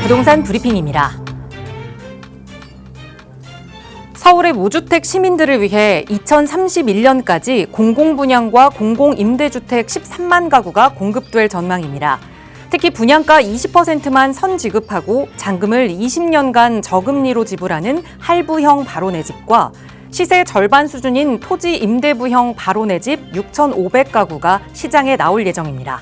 부동산 브리핑입니다. 서울의 무주택 시민들을 위해 2031년까지 공공분양과 공공임대주택 13만 가구가 공급될 전망입니다. 특히 분양가 20%만 선지급하고 잔금을 20년간 저금리로 지불하는 할부형 바로 내 집과 시세 절반 수준인 토지 임대부형 바로 내 집 6,500가구가 시장에 나올 예정입니다.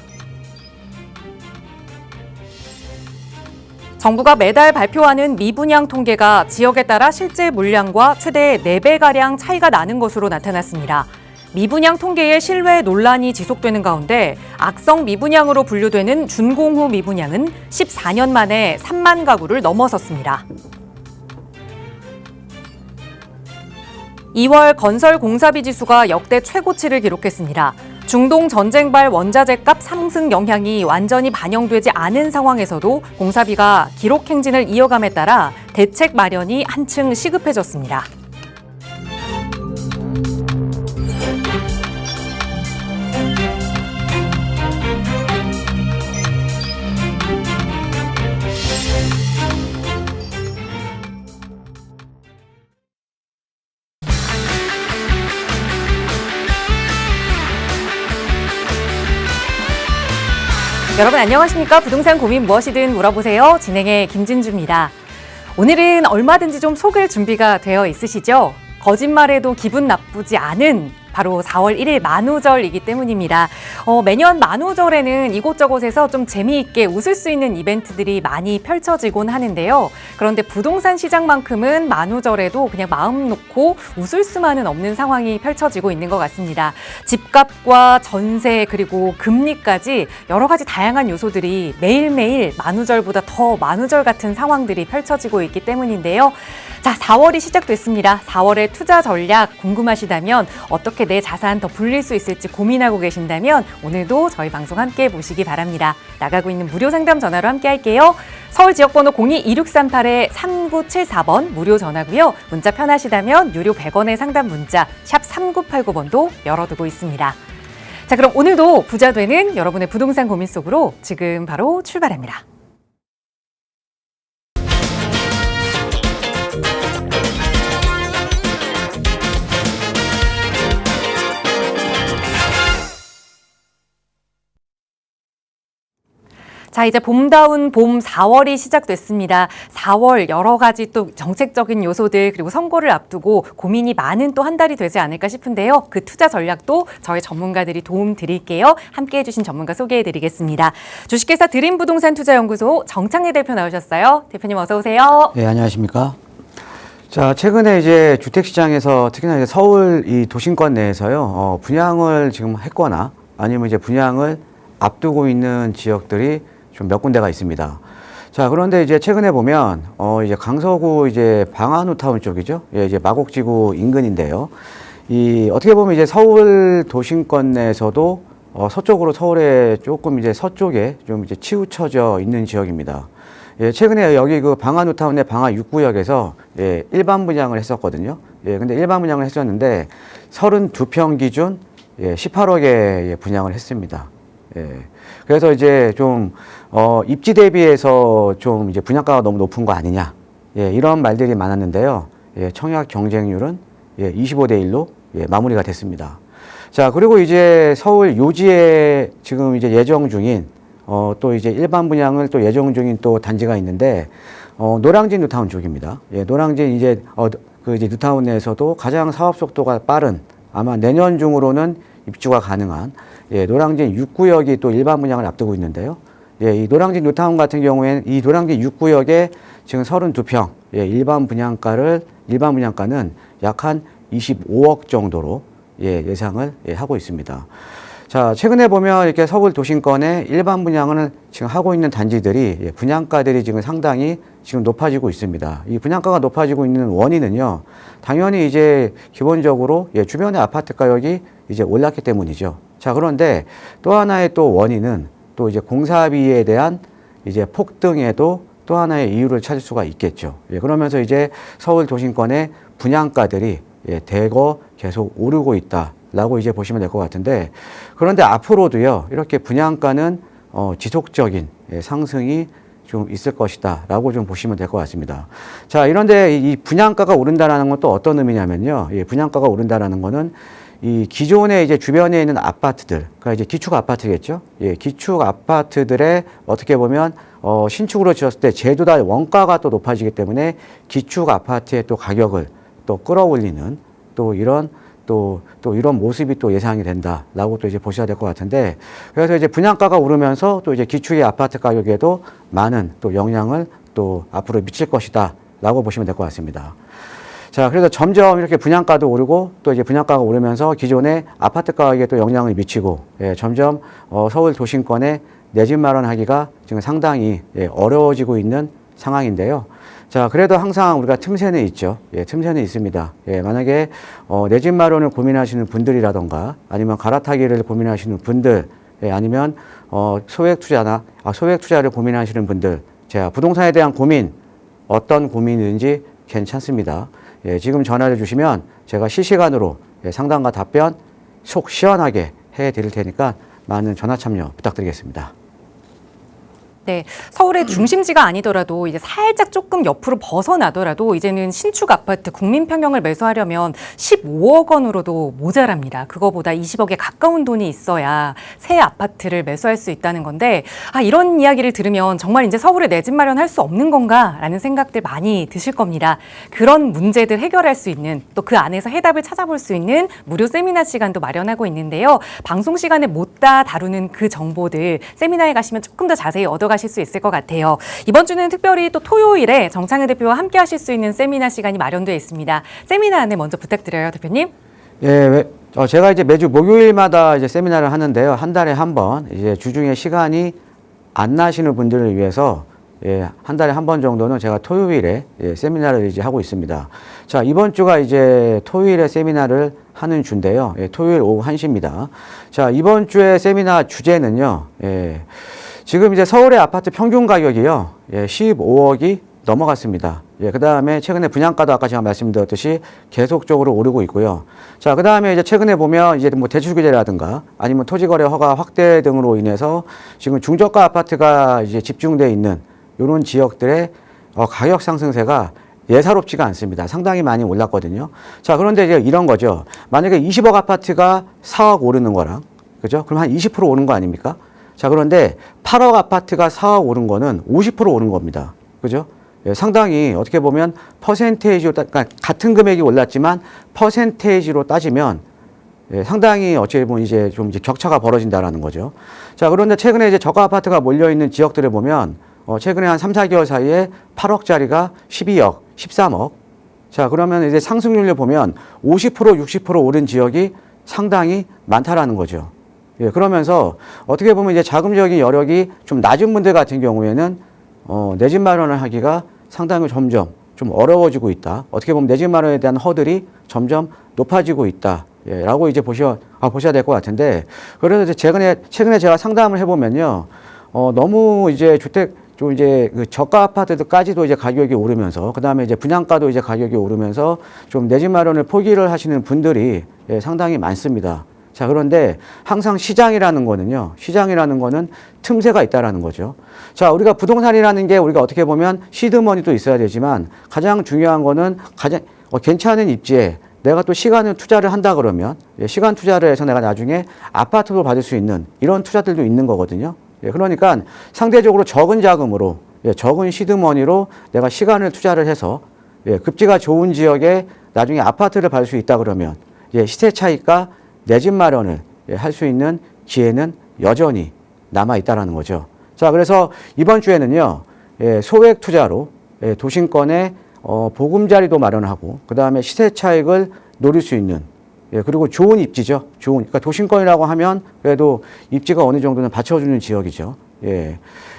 정부가 매달 발표하는 미분양 통계가 지역에 따라 실제 물량과 최대 4배가량 차이가 나는 것으로 나타났습니다. 미분양 통계의 신뢰 논란이 지속되는 가운데 악성 미분양으로 분류되는 준공후 미분양은 14년 만에 3만 가구를 넘어섰습니다. 2월 건설 공사비 지수가 역대 최고치를 기록했습니다. 중동 전쟁발 원자재값 상승 영향이 완전히 반영되지 않은 상황에서도 공사비가 기록 행진을 이어감에 따라 대책 마련이 한층 시급해졌습니다. 여러분 안녕하십니까? 부동산 고민 무엇이든 물어보세요. 진행의 김진주입니다. 오늘은 얼마든지 좀 속을 준비가 되어 있으시죠? 거짓말해도 기분 나쁘지 않은 바로 4월 1일 만우절이기 때문입니다. 매년 만우절에는 이곳저곳에서 좀 재미있게 웃을 수 있는 이벤트들이 많이 펼쳐지곤 하는데요. 그런데 부동산 시장만큼은 만우절에도 그냥 마음 놓고 웃을 수만은 없는 상황이 펼쳐지고 있는 것 같습니다. 집값과 전세 그리고 금리까지 여러 가지 다양한 요소들이 매일매일 만우절보다 더 만우절 같은 상황들이 펼쳐지고 있기 때문인데요. 자, 4월이 시작됐습니다. 4월의 투자 전략 궁금하시다면 어떻게 내 자산 더 불릴 수 있을지 고민하고 계신다면 오늘도 저희 방송 함께 보시기 바랍니다. 나가고 있는 무료 상담 전화로 함께 할게요. 서울 지역번호 02-2638-3974번 무료 전화고요. 문자 편하시다면 유료 100원의 상담 문자 샵 3989번도 열어두고 있습니다. 자, 그럼 오늘도 부자 되는 여러분의 부동산 고민 속으로 지금 바로 출발합니다. 자, 이제 봄다운 봄 4월이 시작됐습니다. 4월 여러 가지 또 정책적인 요소들 그리고 선거를 앞두고 고민이 많은 또 한 달이 되지 않을까 싶은데요. 그 투자 전략도 저희 전문가들이 도움 드릴게요. 함께해 주신 전문가 소개해 드리겠습니다. 주식회사 드림부동산투자연구소 정창래 대표 나오셨어요. 대표님 어서 오세요. 네, 안녕하십니까. 자, 최근에 이제 주택시장에서 특히나 이제 서울 이 도심권 내에서요, 분양을 지금 했거나 아니면 이제 분양을 앞두고 있는 지역들이 좀 몇 군데가 있습니다. 자, 그런데 이제 최근에 보면, 이제 강서구 이제 방한우타운 쪽이죠. 예, 이제 마곡지구 인근인데요. 어떻게 보면 이제 서울 도심권 내에서도, 서쪽으로 서울의 조금 이제 서쪽에 좀 이제 치우쳐져 있는 지역입니다. 예, 최근에 여기 그 방한우타운 내 방화 6구역에서 예, 일반 분양을 했었거든요. 예, 근데 일반 분양을 했었는데 32평 기준 예, 18억에 예, 분양을 했습니다. 예. 그래서 이제 좀, 입지 대비해서 좀 이제 분양가가 너무 높은 거 아니냐. 예, 이런 말들이 많았는데요. 예, 청약 경쟁률은 예, 25대 1로 예, 마무리가 됐습니다. 자, 그리고 이제 서울 요지에 지금 이제 예정 중인, 또 이제 일반 분양을 또 예정 중인 또 단지가 있는데, 노량진 뉴타운 쪽입니다. 예, 노량진 이제, 그 이제 뉴타운 내에서도 가장 사업 속도가 빠른 아마 내년 중으로는 입주가 가능한 예, 노량진 6구역이 또 일반 분양을 앞두고 있는데요. 예, 이 노량진 뉴타운 같은 경우에는 이 노량진 6구역에 지금 32평 예, 일반 분양가는 약 한 25억 정도로 예, 예상을 예, 하고 있습니다. 자, 최근에 보면 이렇게 서울 도심권에 일반 분양을 지금 하고 있는 단지들이 예, 분양가들이 지금 상당히 지금 높아지고 있습니다. 이 분양가가 높아지고 있는 원인은요, 당연히 이제 기본적으로 예, 주변의 아파트 가격이 이제 올랐기 때문이죠. 자, 그런데 또 하나의 또 원인은 또 이제 공사비에 대한 이제 폭등에도 또 하나의 이유를 찾을 수가 있겠죠. 예, 그러면서 이제 서울 도심권의 분양가들이 예, 대거 계속 오르고 있다라고 이제 보시면 될 것 같은데, 그런데 앞으로도요, 이렇게 분양가는 지속적인 상승이 좀 있을 것이다 라고 좀 보시면 될 것 같습니다. 자, 이런데 이 분양가가 오른다라는 건 또 어떤 의미냐면요. 분양가가 오른다라는 거는 이 기존에 이제 주변에 있는 아파트들, 그러니까 이제 기축 아파트겠죠. 기축 아파트들의 어떻게 보면 신축으로 지었을 때 제도다 원가가 또 높아지기 때문에 기축 아파트의 또 가격을 또 끌어올리는 또 이런 이런 모습이 또 예상이 된다라고 또 이제 보셔야 될 것 같은데, 그래서 이제 분양가가 오르면서 또 이제 기축의 아파트 가격에도 많은 또 영향을 또 앞으로 미칠 것이다라고 보시면 될 것 같습니다. 자, 그래서 점점 이렇게 분양가도 오르고 또 이제 분양가가 오르면서 기존의 아파트 가격에 또 영향을 미치고, 점점 서울 도심권에 내 집 마련하기가 지금 상당히 어려워지고 있는 상황인데요. 자, 그래도 항상 우리가 틈새는 있죠. 틈새는 있습니다. 만약에 내 집 마련을 고민하시는 분들이라던가 아니면 갈아타기를 고민하시는 분들, 아니면 소액 투자를 고민하시는 분들, 자, 부동산에 대한 고민 어떤 고민이든지 괜찮습니다. 지금 전화를 주시면 제가 실시간으로 상담과 답변 속 시원하게 해드릴 테니까 많은 전화 참여 부탁드리겠습니다. 네, 서울의 중심지가 아니더라도 이제 살짝 조금 옆으로 벗어나더라도 이제는 신축 아파트 국민평형을 매수하려면 15억 원으로도 모자랍니다. 그거보다 20억에 가까운 돈이 있어야 새 아파트를 매수할 수 있다는 건데, 이런 이야기를 들으면 정말 이제 서울에 내 집 마련할 수 없는 건가라는 생각들 많이 드실 겁니다. 그런 문제들 해결할 수 있는, 또 그 안에서 해답을 찾아볼 수 있는 무료 세미나 시간도 마련하고 있는데요. 방송 시간에 못 다 다루는 그 정보들 세미나에 가시면 조금 더 자세히 얻어가실 수 있을 것 같아요. 이번 주는 특별히 또 토요일에 정창근 대표와 함께 하실 수 있는 세미나 시간이 마련되어 있습니다. 세미나 안내 먼저 부탁드려요, 대표님. 제가 이제 매주 목요일마다 이제 세미나를 하는데요. 한 달에 한 번 이제 주중에 시간이 안 나시는 분들을 위해서 한 달에 한 번 정도는 제가 토요일에 세미나를 이제 하고 있습니다. 자, 이번 주가 이제 토요일에 세미나를 하는 주인데요. 토요일 오후 1시입니다. 자, 이번 주에 세미나 주제는요. 지금 이제 서울의 아파트 평균 가격이요. 15억이 넘어갔습니다. 그 다음에 최근에 분양가도 아까 제가 말씀드렸듯이 계속적으로 오르고 있고요. 자, 그 다음에 이제 최근에 보면 이제 뭐 대출 규제라든가 아니면 토지거래 허가 확대 등으로 인해서 지금 중저가 아파트가 이제 집중되어 있는 이런 지역들의 가격 상승세가 예사롭지가 않습니다. 상당히 많이 올랐거든요. 자, 그런데 이제 이런 거죠. 만약에 20억 아파트가 4억 오르는 거랑, 그죠? 그럼 한 20% 오른 거 아닙니까? 자, 그런데 8억 아파트가 4억 오른 거는 50% 오른 겁니다. 그죠? 상당히 어떻게 보면 퍼센테이지로, 그러니까 같은 금액이 올랐지만 퍼센테이지로 따지면 상당히 어찌 보면 이제 좀 이제 격차가 벌어진다라는 거죠. 자, 그런데 최근에 이제 저가 아파트가 몰려있는 지역들을 보면 최근에 한 3, 4개월 사이에 8억짜리가 12억, 13억. 자, 그러면 이제 상승률을 보면 50%, 60% 오른 지역이 상당히 많다라는 거죠. 그러면서 어떻게 보면 이제 자금적인 여력이 좀 낮은 분들 같은 경우에는 내 집 마련을 하기가 상당히 점점 좀 어려워지고 있다. 어떻게 보면 내 집 마련에 대한 허들이 점점 높아지고 있다. 라고 이제 보셔야 될 것 같은데, 그래서 이제 최근에 제가 상담을 해보면요. 너무 이제 좀 이제 그 저가 아파트들까지도 이제 가격이 오르면서, 그 다음에 이제 분양가도 이제 가격이 오르면서 좀 내 집 마련을 포기를 하시는 분들이 상당히 많습니다. 자, 그런데 항상 시장이라는 거는 틈새가 있다라는 거죠. 자, 우리가 부동산이라는 게 우리가 어떻게 보면 시드머니도 있어야 되지만 가장 중요한 거는 괜찮은 입지에 내가 또 시간을 투자를 한다 그러면 시간 투자를 해서 내가 나중에 아파트도 받을 수 있는 이런 투자들도 있는 거거든요. 그러니까 상대적으로 적은 자금으로, 적은 시드머니로 내가 시간을 투자를 해서 급지가 좋은 지역에 나중에 아파트를 받을 수 있다 그러면 시세 차익과 내 집 마련을 할 수 있는 기회는 여전히 남아 있다라는 거죠. 자, 그래서 이번 주에는요, 소액 투자로 도심권에 보금자리도 마련하고, 그 다음에 시세 차익을 노릴 수 있는, 그리고 좋은 입지죠. 그러니까 도심권이라고 하면 그래도 입지가 어느 정도는 받쳐주는 지역이죠.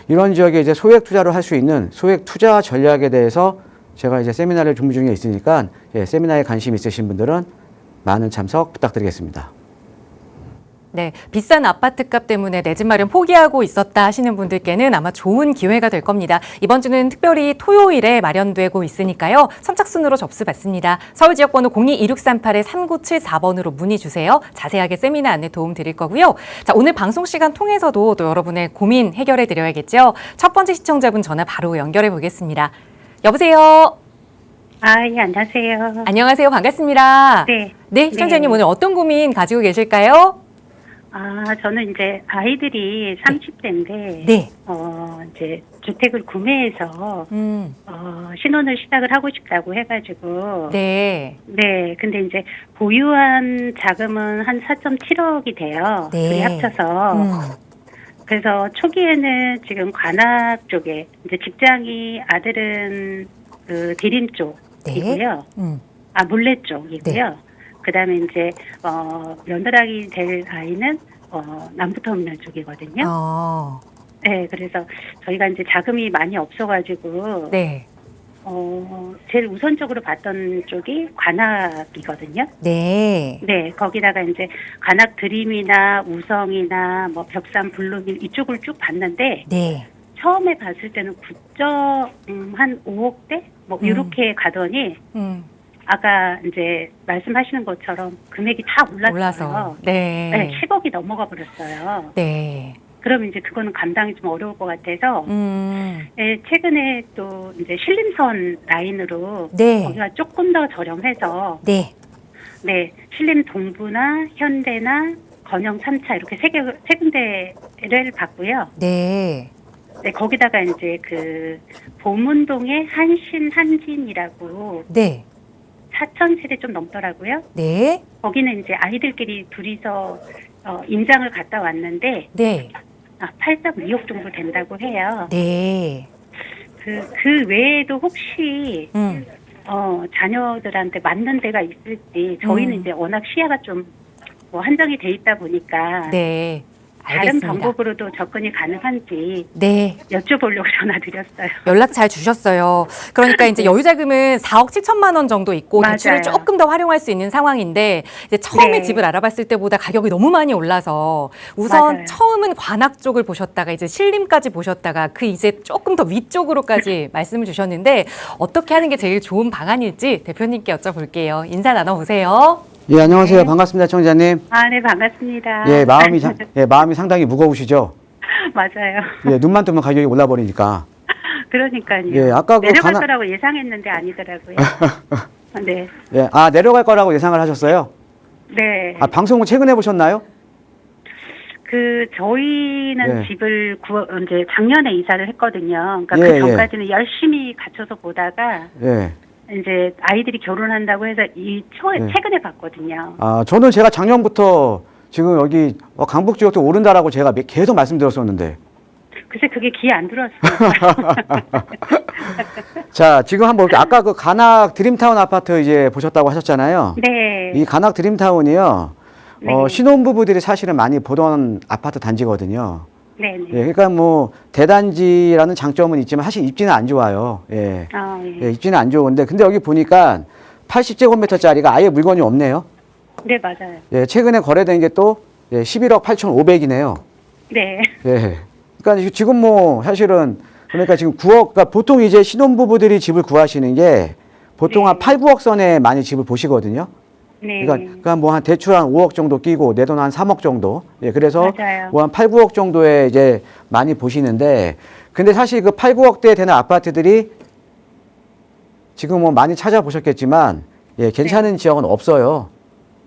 이런 지역에 이제 소액 투자를 할 수 있는 소액 투자 전략에 대해서 제가 이제 세미나를 준비 중에 있으니까 세미나에 관심 있으신 분들은 많은 참석 부탁드리겠습니다. 네, 비싼 아파트값 때문에 내 집 마련 포기하고 있었다 하시는 분들께는 아마 좋은 기회가 될 겁니다. 이번 주는 특별히 토요일에 마련되고 있으니까요. 선착순으로 접수 받습니다. 서울 지역번호 02-2638-3974번으로 문의 주세요. 자세하게 세미나 안내 도움 드릴 거고요. 자, 오늘 방송 시간 통해서도 또 여러분의 고민 해결해 드려야겠죠. 첫 번째 시청자분 전화 바로 연결해 보겠습니다. 여보세요. 예, 안녕하세요. 안녕하세요. 반갑습니다. 네. 네, 시청자님 오늘 어떤 고민 가지고 계실까요? 저는 이제 아이들이 30대인데, 네. 이제 주택을 구매해서, 신혼을 시작을 하고 싶다고 해가지고, 네. 네. 근데 이제 보유한 자금은 한 4.7억이 돼요. 네. 둘이 합쳐서. 그래서 초기에는 지금 관악 쪽에, 이제 직장이 아들은 그 대림 쪽이고요. 물레 쪽이고요. 네. 그다음에 이제 며느라기 될 아이는 남부터미널 쪽이거든요. 네, 그래서 저희가 이제 자금이 많이 없어가지고 네. 제일 우선적으로 봤던 쪽이 관악이거든요. 네. 네, 거기다가 이제 관악 드림이나 우성이나 뭐 벽산 블루밀 이쪽을 쭉 봤는데 네. 처음에 봤을 때는 9한 5억대 뭐 이렇게 가더니. 아까 이제 말씀하시는 것처럼 금액이 다 올라서 네. 네, 10억이 넘어가 버렸어요. 네. 그럼 이제 그거는 감당이 좀 어려울 것 같아서 네, 최근에 또 이제 신림선 라인으로 네. 거기가 조금 더 저렴해서 네. 네, 신림 동부나 현대나 건영 3차 이렇게 세 군데를 봤고요. 네. 네, 거기다가 이제 그 보문동의 한신한진이라고 네. 4,000세대 좀 넘더라고요. 네. 거기는 이제 아이들끼리 둘이서 임장을 갔다 왔는데 네. 8.2억 정도 된다고 해요. 네. 그 외에도 혹시 자녀들한테 맞는 데가 있을지 저희는 이제 워낙 시야가 좀 뭐 한정이 돼 있다 보니까 네. 다른 알겠습니다. 방법으로도 접근이 가능한지 네. 여쭤보려고 전화드렸어요. 연락 잘 주셨어요. 그러니까 이제 여유 자금은 4억 7천만 원 정도 있고 맞아요. 대출을 조금 더 활용할 수 있는 상황인데 이제 처음에 네. 집을 알아봤을 때보다 가격이 너무 많이 올라서 우선 맞아요. 처음은 관악 쪽을 보셨다가 이제 신림까지 보셨다가 그 이제 조금 더 위쪽으로까지 말씀을 주셨는데 어떻게 하는 게 제일 좋은 방안일지 대표님께 여쭤볼게요. 인사 나눠보세요. 예, 안녕하세요. 네. 반갑습니다, 청자님. 네, 반갑습니다. 예, 마음이 상당히 무거우시죠? 맞아요. 예, 눈만 뜨면 가격이 올라버리니까. 그러니까요. 예, 아까 그 내려갈 거라고 예상했는데 아니더라고요. 네. 예, 내려갈 거라고 예상을 하셨어요? 네. 방송을 최근에 보셨나요? 저희는 예. 집을 이제 작년에 이사를 했거든요. 그러니까 예, 그 전까지는 열심히 갖춰서 보다가 예. 이제 아이들이 결혼한다고 해서 최근에 봤거든요. 저는 제가 작년부터 지금 여기 강북 지역도 오른다라고 제가 계속 말씀드렸었는데. 글쎄 그게 귀에 안 들어왔어요. 자, 지금 한번 볼게요. 아까 그 관악 드림타운 아파트 이제 보셨다고 하셨잖아요. 네. 이 관악 드림타운이요. 네. 신혼부부들이 사실은 많많이 보던 아파트 단지거든요. 네네. 예, 그러니까 뭐 대단지라는 장점은 있지만 사실 입지는 안 좋아요. 예. 예. 예, 입지는 안 좋은데 근데 여기 보니까 80제곱미터짜리가 아예 물건이 없네요. 네, 맞아요. 예, 최근에 거래된 게 또 11억 8,500이네요. 네. 예. 그러니까 지금 뭐 사실은 그러니까 지금 9억, 그러니까 보통 이제 신혼부부들이 집을 구하시는 게 보통 한 8, 9억 선에 많이 집을 보시거든요. 네. 그러니까 뭐 한 대출 한 5억 정도 끼고 내 돈 한 3억 정도. 예, 그래서 맞아요. 뭐 한 8, 9억 정도에 이제 많이 보시는데 근데 사실 그 8, 9억대 되는 아파트들이 지금 뭐 많이 찾아보셨겠지만 예, 괜찮은 지역은 없어요.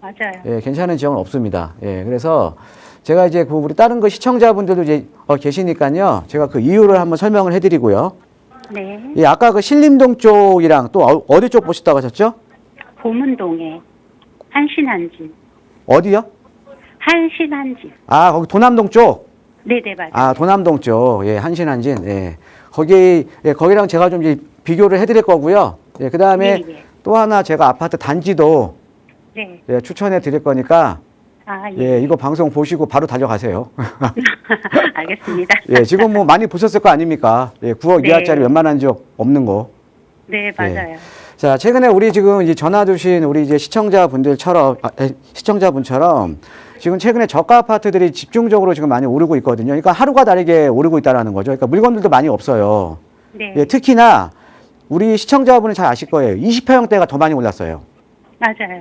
맞아요. 예, 괜찮은 지역은 없습니다. 예, 그래서 제가 이제 그 우리 다른 그 시청자분들도 이제 계시니까요. 제가 그 이유를 한번 설명을 해드리고요. 네. 예, 아까 그 신림동 쪽이랑 또 어디 쪽 보셨다고 하셨죠? 보문동에 한신한진. 어디요? 한신한진. 거기 도남동 쪽. 네네, 맞아요. 도남동 쪽. 예, 한신한진. 예. 거기랑 제가 좀 이제 비교를 해드릴 거고요. 예, 그 다음에 네. 또 하나 제가 아파트 단지도 네. 예, 추천해 드릴 거니까 예. 예, 이거 방송 보시고 바로 달려가세요. 알겠습니다. 예, 지금 뭐 많이 보셨을 거 아닙니까? 예, 9억 네. 이하짜리 웬만한 지역 없는 거. 네, 맞아요. 자, 최근에 우리 지금 이제 전화 주신 우리 이제 시청자분처럼 지금 최근에 저가 아파트들이 집중적으로 지금 많이 오르고 있거든요. 그러니까 하루가 다르게 오르고 있다라는 거죠. 그러니까 물건들도 많이 없어요. 네. 예, 특히나 우리 시청자분은 잘 아실 거예요. 20평대가 더 많이 올랐어요. 맞아요.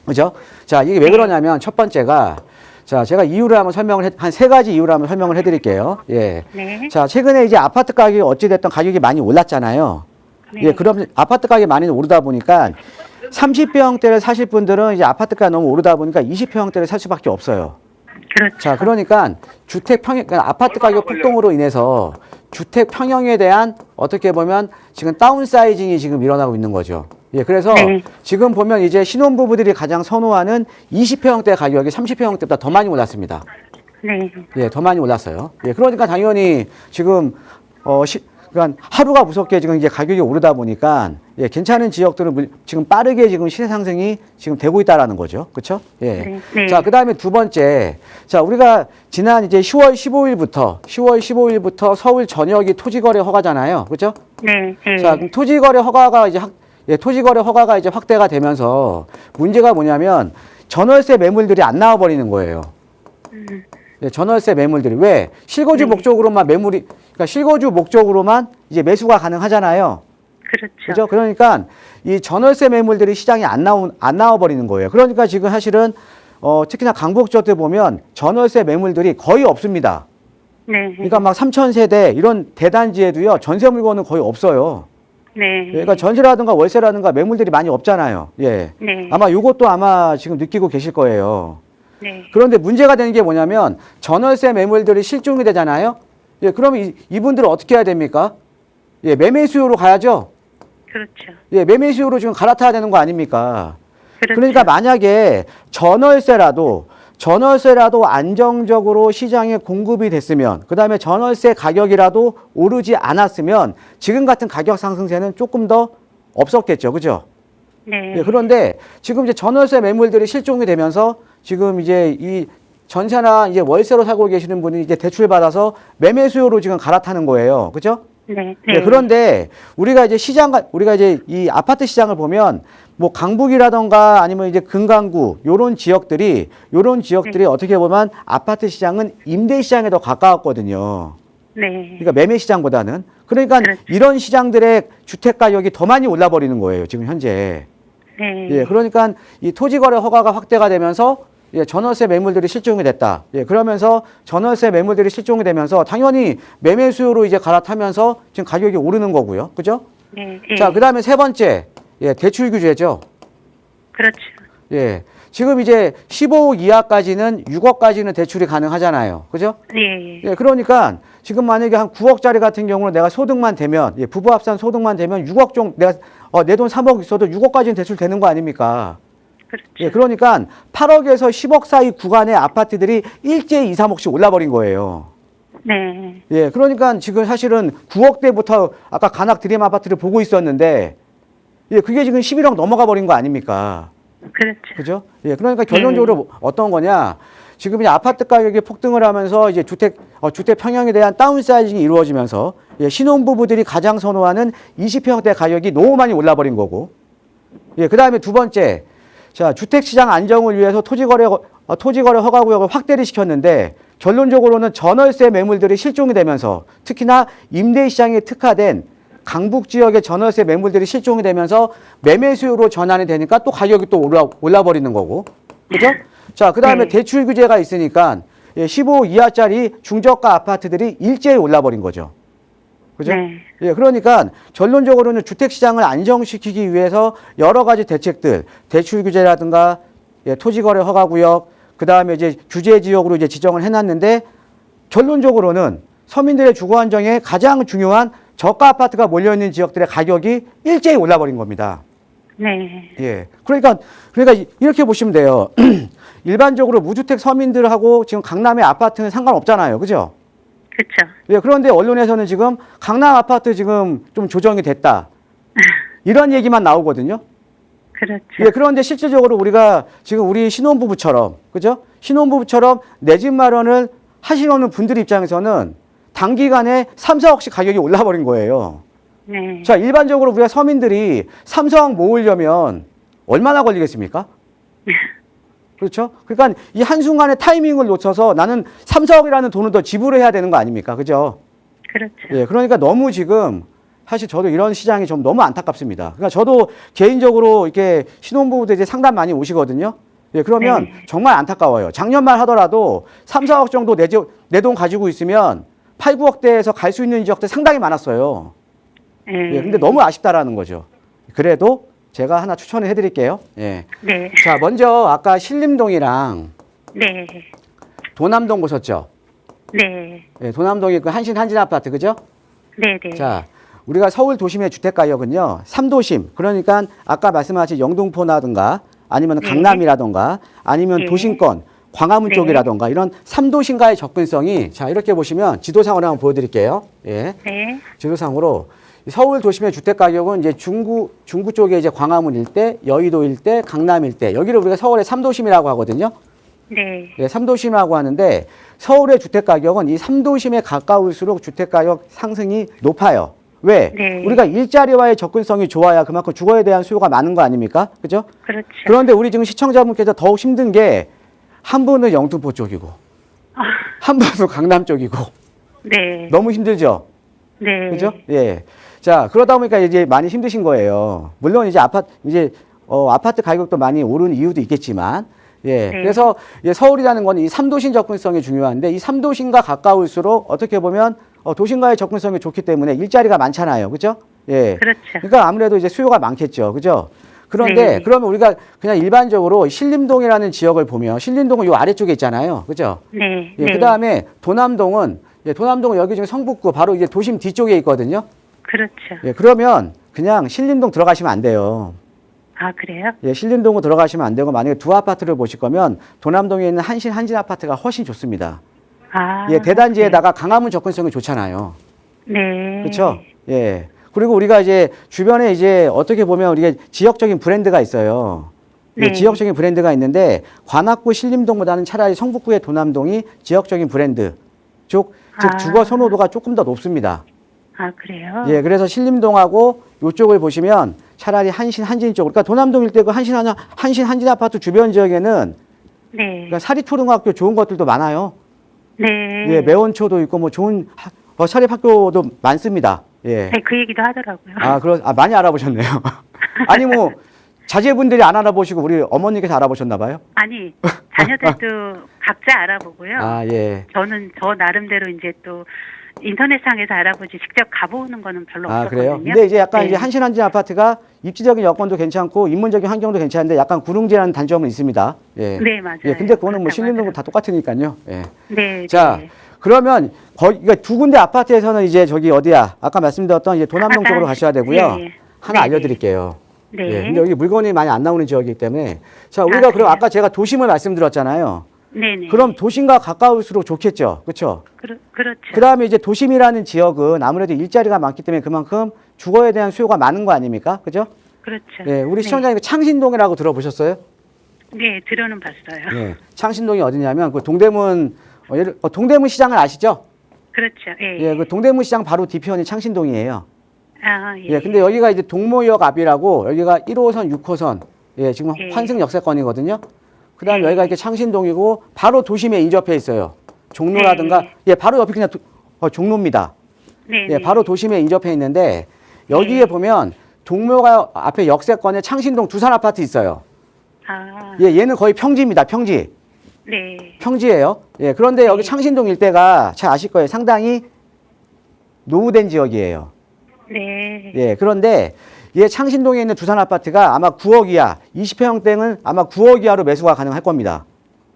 그죠? 자, 이게 왜 그러냐면 첫 번째가 자, 제가 이유를 한번 한 세 가지 이유를 한번 설명을 해드릴게요. 예. 네. 자, 최근에 이제 아파트 가격이 어찌됐든 가격이 많이 올랐잖아요. 네. 예, 그럼 아파트 가격이 많이 오르다 보니까 30평대를 사실 분들은 이제 아파트가 너무 오르다 보니까 20평대를 살 수밖에 없어요. 그렇죠. 자, 그러니까 그러니까 아파트 가격 폭등으로 인해서 주택 평형에 대한 어떻게 보면 지금 다운사이징이 지금 일어나고 있는 거죠. 예, 그래서 네. 지금 보면 이제 신혼부부들이 가장 선호하는 20평대 가격이 30평대보다 더 많이 올랐습니다. 네. 예, 더 많이 올랐어요. 예, 그러니까 당연히 지금 그러니까 하루가 무섭게 지금 이제 가격이 오르다 보니까 예, 괜찮은 지역들은 지금 빠르게 지금 시세 상승이 지금 되고 있다라는 거죠. 그렇죠? 예. 네. 네. 자, 그다음에 두 번째. 자, 우리가 지난 이제 10월 15일부터 서울 전역이 토지거래 허가잖아요. 그렇죠? 네. 네. 자, 그럼 토지거래 허가가 이제 확대가 되면서 문제가 뭐냐면 전월세 매물들이 안 나와 버리는 거예요. 예, 전월세 매물들이 왜 실거주 네. 목적으로만 그러니까 실거주 목적으로만 이제 매수가 가능하잖아요. 그렇죠. 그죠? 그러니까 이 전월세 매물들이 시장에 안 나와 버리는 거예요. 그러니까 지금 사실은 특히나 강북 지역들 보면 전월세 매물들이 거의 없습니다. 네. 그러니까 막 3,000세대 이런 대단지에도요 전세 물건은 거의 없어요. 네. 그러니까 전세라든가 월세라든가 매물들이 많이 없잖아요. 예. 네. 아마 이것도 아마 지금 느끼고 계실 거예요. 네. 그런데 문제가 되는 게 뭐냐면 전월세 매물들이 실종이 되잖아요. 예, 그러면 이분들은 어떻게 해야 됩니까? 예, 매매 수요로 가야죠. 그렇죠. 예, 매매 수요로 지금 갈아타야 되는 거 아닙니까? 그렇죠. 그러니까 만약에 전월세라도 안정적으로 시장에 공급이 됐으면, 그 다음에 전월세 가격이라도 오르지 않았으면 지금 같은 가격 상승세는 조금 더 없었겠죠. 그죠? 네. 예, 그런데 지금 이제 전월세 매물들이 실종이 되면서 지금 이제 이 전세나 이제 월세로 살고 계시는 분이 이제 대출 받아서 매매 수요로 지금 갈아타는 거예요. 그죠? 네. 네, 그런데 우리가 이제 이 아파트 시장을 보면 뭐 강북이라던가 아니면 이제 금강구 요런 지역들이 어떻게 보면 아파트 시장은 임대 시장에 더 가까웠거든요. 네. 그러니까 매매 시장보다는. 그러니까 그렇죠. 이런 시장들의 주택 가격이 더 많이 올라 버리는 거예요, 지금 현재. 네. 예, 그러니까 이 토지거래 허가가 확대가 되면서 예, 전월세 매물들이 실종이 됐다. 예, 그러면서 전월세 매물들이 실종이 되면서 당연히 매매 수요로 이제 갈아타면서 지금 가격이 오르는 거고요. 그죠? 네. 자, 그 다음에 세 번째. 예, 대출 규제죠. 그렇죠. 예. 지금 이제 15억 이하까지는 6억까지는 대출이 가능하잖아요. 그죠? 예. 예, 그러니까 지금 만약에 한 9억짜리 같은 경우는 내가 소득만 되면, 예, 부부 합산 소득만 되면 6억 정도, 내가 내 돈 3억 있어도 6억까지는 대출 되는 거 아닙니까? 그렇죠. 예, 그러니까 8억에서 10억 사이 구간의 아파트들이 일제히 2, 3억씩 올라버린 거예요. 네. 예, 그러니까 지금 사실은 9억대부터 아까 간악 드림 아파트를 보고 있었는데, 예, 그게 지금 11억 넘어가 버린 거 아닙니까? 그렇죠. 그죠? 예, 그러니까 결론적으로 어떤 거냐. 지금 이제 아파트 가격이 폭등을 하면서 이제 주택 평형에 대한 다운사이징이 이루어지면서 예, 신혼부부들이 가장 선호하는 20평대 가격이 너무 많이 올라버린 거고. 예, 그 다음에 두 번째. 자, 주택시장 안정을 위해서 토지거래 허가구역을 확대를 시켰는데 결론적으로는 전월세 매물들이 실종이 되면서 특히나 임대시장에 특화된 강북 지역의 전월세 매물들이 실종이 되면서 매매 수요로 전환이 되니까 또 가격이 또 올라버리는 거고. 그죠? 자, 그 다음에 네. 대출 규제가 있으니까 15 이하짜리 중저가 아파트들이 일제히 올라버린 거죠. 그죠? 네. 예, 그러니까 결론적으로는 주택시장을 안정시키기 위해서 여러 가지 대책들, 대출 규제라든가 예, 토지거래 허가구역, 그 다음에 이제 규제 지역으로 이제 지정을 해놨는데 결론적으로는 서민들의 주거 안정에 가장 중요한 저가 아파트가 몰려있는 지역들의 가격이 일제히 올라버린 겁니다. 네. 예. 그러니까 이렇게 보시면 돼요. 일반적으로 무주택 서민들하고 지금 강남의 아파트는 상관없잖아요. 그죠? 그렇죠. 예, 그런데 언론에서는 지금 강남 아파트 지금 좀 조정이 됐다. 이런 얘기만 나오거든요. 그렇죠. 예, 그런데 실질적으로 우리가 지금 우리 신혼부부처럼, 그죠? 신혼부부처럼 내 집 마련을 하시려는 분들 입장에서는 단기간에 3, 4억씩 가격이 올라버린 거예요. 네. 자, 일반적으로 우리가 서민들이 3, 4억 모으려면 얼마나 걸리겠습니까? 그렇죠? 그러니까 이 한순간에 타이밍을 놓쳐서 나는 3, 4억이라는 돈을 더 지불을 해야 되는 거 아닙니까? 그죠? 그렇죠. 예, 그러니까 너무 지금 사실 저도 이런 시장이 좀 너무 안타깝습니다. 그러니까 저도 개인적으로 이렇게 신혼부부들 이제 상담 많이 오시거든요. 예, 그러면 네. 정말 안타까워요. 작년 말 하더라도 3, 4억 정도 내 돈 가지고 있으면 8, 9억대에서 갈 수 있는 지역들 상당히 많았어요. 네. 예, 근데 너무 아쉽다라는 거죠. 그래도 제가 하나 추천을 해드릴게요. 예. 네. 자, 먼저 아까 신림동이랑 네. 도남동 보셨죠? 네. 예, 도남동이 그 한신 아파트, 그죠? 네. 네. 자, 우리가 서울 도심의 주택 가격은요, 3도심, 그러니까 아까 말씀하신 영등포라든가 아니면 네. 강남이라든가 아니면 네. 도심권, 광화문 네. 쪽이라든가 이런 3도심과의 접근성이 자, 이렇게 보시면 지도상으로 한번 보여드릴게요. 예. 네. 지도상으로 서울 도심의 주택 가격은 이제 중구 쪽에 이제 광화문 일대, 여의도 일대, 강남 일대, 여기를 우리가 서울의 3도심이라고 하거든요. 네. 예, 3도심이라고 하는데 서울의 주택 가격은 이 3도심에 가까울수록 주택 가격 상승이 높아요. 왜? 네. 우리가 일자리와의 접근성이 좋아야 그만큼 주거에 대한 수요가 많은 거 아닙니까? 그죠? 그렇죠. 그런데 우리 지금 시청자분께서 더욱 힘든 게 한 분은 영등포 쪽이고 아, 한 분은 강남 쪽이고 네. 너무 힘들죠? 네. 그죠? 예. 자, 그러다 보니까 이제 많이 힘드신 거예요. 물론 이제 아파트 가격도 많이 오른 이유도 있겠지만, 예. 네. 그래서 서울이라는 건 이 3도심 접근성이 중요한데, 이 3도심과 가까울수록 어떻게 보면 도심과의 접근성이 좋기 때문에 일자리가 많잖아요. 그죠? 예. 그렇죠. 그러니까 아무래도 이제 수요가 많겠죠. 그죠? 그런데 네. 그러면 우리가 그냥 일반적으로 신림동이라는 지역을 보면 신림동은 요 아래쪽에 있잖아요. 그죠? 네. 예. 네. 그다음에 도남동은 여기 지금 성북구 바로 이제 도심 뒤쪽에 있거든요. 그렇죠. 예, 그러면 그냥 신림동 들어가시면 안 돼요. 아, 그래요? 예, 신림동으로 들어가시면 안 되고 만약에 두 아파트를 보실 거면 도남동에 있는 한진 아파트가 훨씬 좋습니다. 아. 예, 대단지에다가 강화문 접근성이 좋잖아요. 네. 그렇죠? 예. 그리고 우리가 이제 주변에 이제 어떻게 보면 우리가 지역적인 브랜드가 있어요. 예, 네. 지역적인 브랜드가 있는데 관악구 신림동보다는 차라리 성북구의 도남동이 지역적인 브랜드 즉 주거 선호도가 조금 더 높습니다. 아, 그래요? 예, 그래서 신림동하고 이쪽을 보시면 차라리 한진 쪽, 그러니까 도남동 일대 그 한진 아파트 주변 지역에는 네. 그러니까 사립초등학교 좋은 것들도 많아요. 네. 예, 매원초도 있고 뭐 좋은 사립학교도 많습니다. 예. 네, 그 얘기도 하더라고요. 많이 알아보셨네요. 아니 뭐 자제분들이 안 알아보시고 우리 어머니께서 알아보셨나 봐요. 아니, 자녀들도 각자 알아보고요. 아, 예. 저는 저 나름대로 이제 또 인터넷상에서 알아보지 직접 가보는 거는 별로 아, 없었거든요. 그래요? 근데 이제 약간 네. 이제 한진 아파트가 입지적인 여건도 괜찮고 인문적인 환경도 괜찮은데 약간 구릉지라는 단점은 있습니다. 예. 네, 맞아요. 예, 근데 그거는 뭐 그렇다고 신림동도 다 똑같으니까요. 예. 네. 자, 네. 그러면 그러니까 두 군데 아파트에서는 이제 저기 어디야? 아까 말씀드렸던 이제 도남동 쪽으로 가셔야 되고요. 네. 하나 네. 알려드릴게요. 네. 예, 근데 여기 물건이 많이 안 나오는 지역이기 때문에 자, 우리가 그럼 그래요? 아까 제가 도심을 말씀드렸잖아요. 네네. 그럼 도심과 가까울수록 좋겠죠. 그렇죠? 그렇죠. 그다음에 이제 도심이라는 지역은 아무래도 일자리가 많기 때문에 그만큼 주거에 대한 수요가 많은 거 아닙니까? 그죠? 그렇죠. 예, 우리 네. 시청자님 창신동이라고 들어보셨어요? 네, 들어는 봤어요. 예. 창신동이 어디냐면 그 동대문 동대문 시장을 아시죠? 그렇죠. 예. 예, 그 동대문 시장 바로 뒤편이 창신동이에요. 아, 예. 예, 근데 여기가 이제 동모역 앞이라고 여기가 1호선, 6호선, 예, 지금 예. 환승 역세권이거든요. 그 다음에 예. 여기가 이렇게 창신동이고 바로 도심에 인접해 있어요. 종로라든가, 예, 바로 옆이 그냥 종로입니다. 네. 예, 바로 도심에 인접해 있는데 여기에 보면 동묘가 앞에 역세권에 창신동 두산 아파트 있어요. 아, 예, 얘는 거의 평지입니다. 평지. 네. 평지예요. 예, 그런데 여기 네. 창신동 일대가 잘 아실 거예요. 상당히 노후된 지역이에요. 네. 예, 그런데 창신동에 있는 두산 아파트가 아마 9억 이하, 20평대는 아마 9억 이하로 매수가 가능할 겁니다.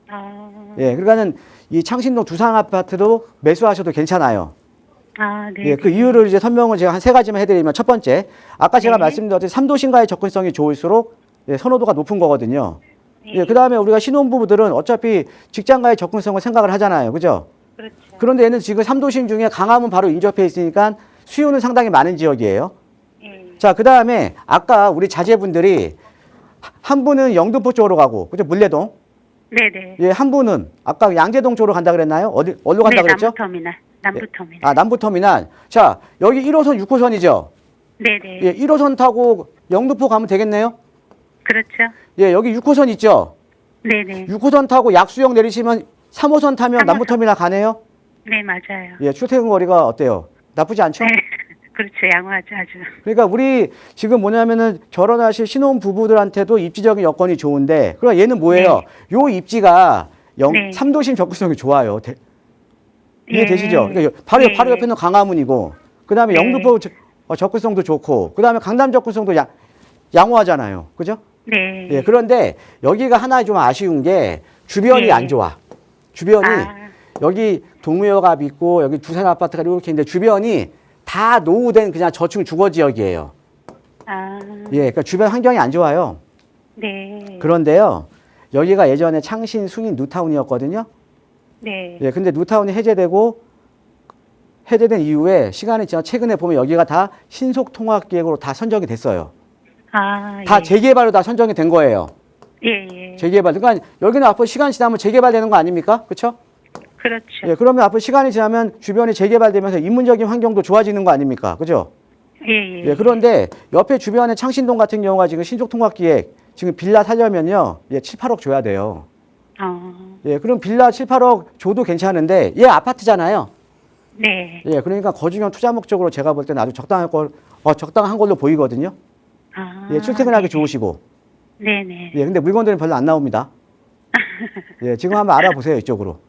아, 예, 그러니까는 이 창신동 두산 아파트도 매수하셔도 괜찮아요. 아, 네. 예, 그 이유를 이제 설명을 제가 한 세 가지만 해드리면 첫 번째, 아까 제가 네. 말씀드렸듯이 3도심과의 접근성이 좋을수록 선호도가 높은 거거든요. 예, 그 다음에 우리가 신혼부부들은 어차피 직장과의 접근성을 생각을 하잖아요. 그죠? 그렇죠. 그런데 얘는 지금 3도심 중에 강화문 바로 인접해 있으니까 수요는 상당히 많은 지역이에요. 예. 자, 그 다음에 아까 우리 자제분들이 한 분은 영등포 쪽으로 가고, 그죠? 물레동. 네네. 예, 한 분은 아까 양재동 쪽으로 간다 그랬나요? 어디로 간다 네, 그랬죠? 남부터미널. 남부터미널. 아, 남부터미널. 자, 여기 1호선, 6호선이죠? 네네. 예, 1호선 타고 영등포 가면 되겠네요. 그렇죠. 예, 여기 6호선 있죠. 네네. 6호선 타고 약수역 내리시면 3호선 타면 3호선. 남부터미널 가네요. 네, 맞아요. 예, 출퇴근 거리가 어때요? 나쁘지 않죠? 네. 그렇죠. 양호하죠, 아주. 그러니까 우리 지금 뭐냐면은 결혼하실 신혼 부부들한테도 입지적인 여건이 좋은데, 그러니까 얘는 뭐예요? 요 입지가 네. 3도심 접근성이 좋아요. 이해되시죠? 예. 그러니까 바로 옆에는 강화문이고, 그 다음에 네. 영등포 접근성도 좋고, 그 다음에 강남 접근성도 양호하잖아요. 그죠? 네. 예, 그런데 여기가 하나 좀 아쉬운 게 주변이 네. 안 좋아. 주변이 아. 여기 동묘가 있고 여기 두산 아파트가 이렇게 있는데 주변이 다 노후된 그냥 저층 주거 지역이에요. 아. 예, 그러니까 주변 환경이 안 좋아요. 네. 그런데요, 여기가 예전에 창신 숭인 뉴타운이었거든요. 네. 예, 근데 뉴타운이 해제된 이후에 시간이 지나 최근에 보면 여기가 다 신속통합계획으로 다 선정이 됐어요. 아, 다 예. 재개발로 다 선정이 된 거예요. 예, 예. 재개발. 그러니까 여기는 앞으로 시간 지나면 재개발되는 거 아닙니까? 그렇죠? 그렇죠. 예, 그러면 앞으로 시간이 지나면 주변이 재개발되면서 인문적인 환경도 좋아지는 거 아닙니까? 그죠? 예, 예. 예, 그런데 옆에 주변에 창신동 같은 경우가 지금 신속통합기획 지금 빌라 살려면요, 예, 7, 8억 줘야 돼요. 예, 그럼 빌라 7, 8억 줘도 괜찮은데 얘 아파트잖아요. 네. 예, 그러니까 거주용 투자 목적으로 제가 볼 때는 아주 적당한 걸로 보이거든요. 아. 예, 출퇴근하기 네. 좋으시고. 네네. 예, 근데 물건들은 별로 안 나옵니다. 예, 지금 한번 알아보세요, 이쪽으로.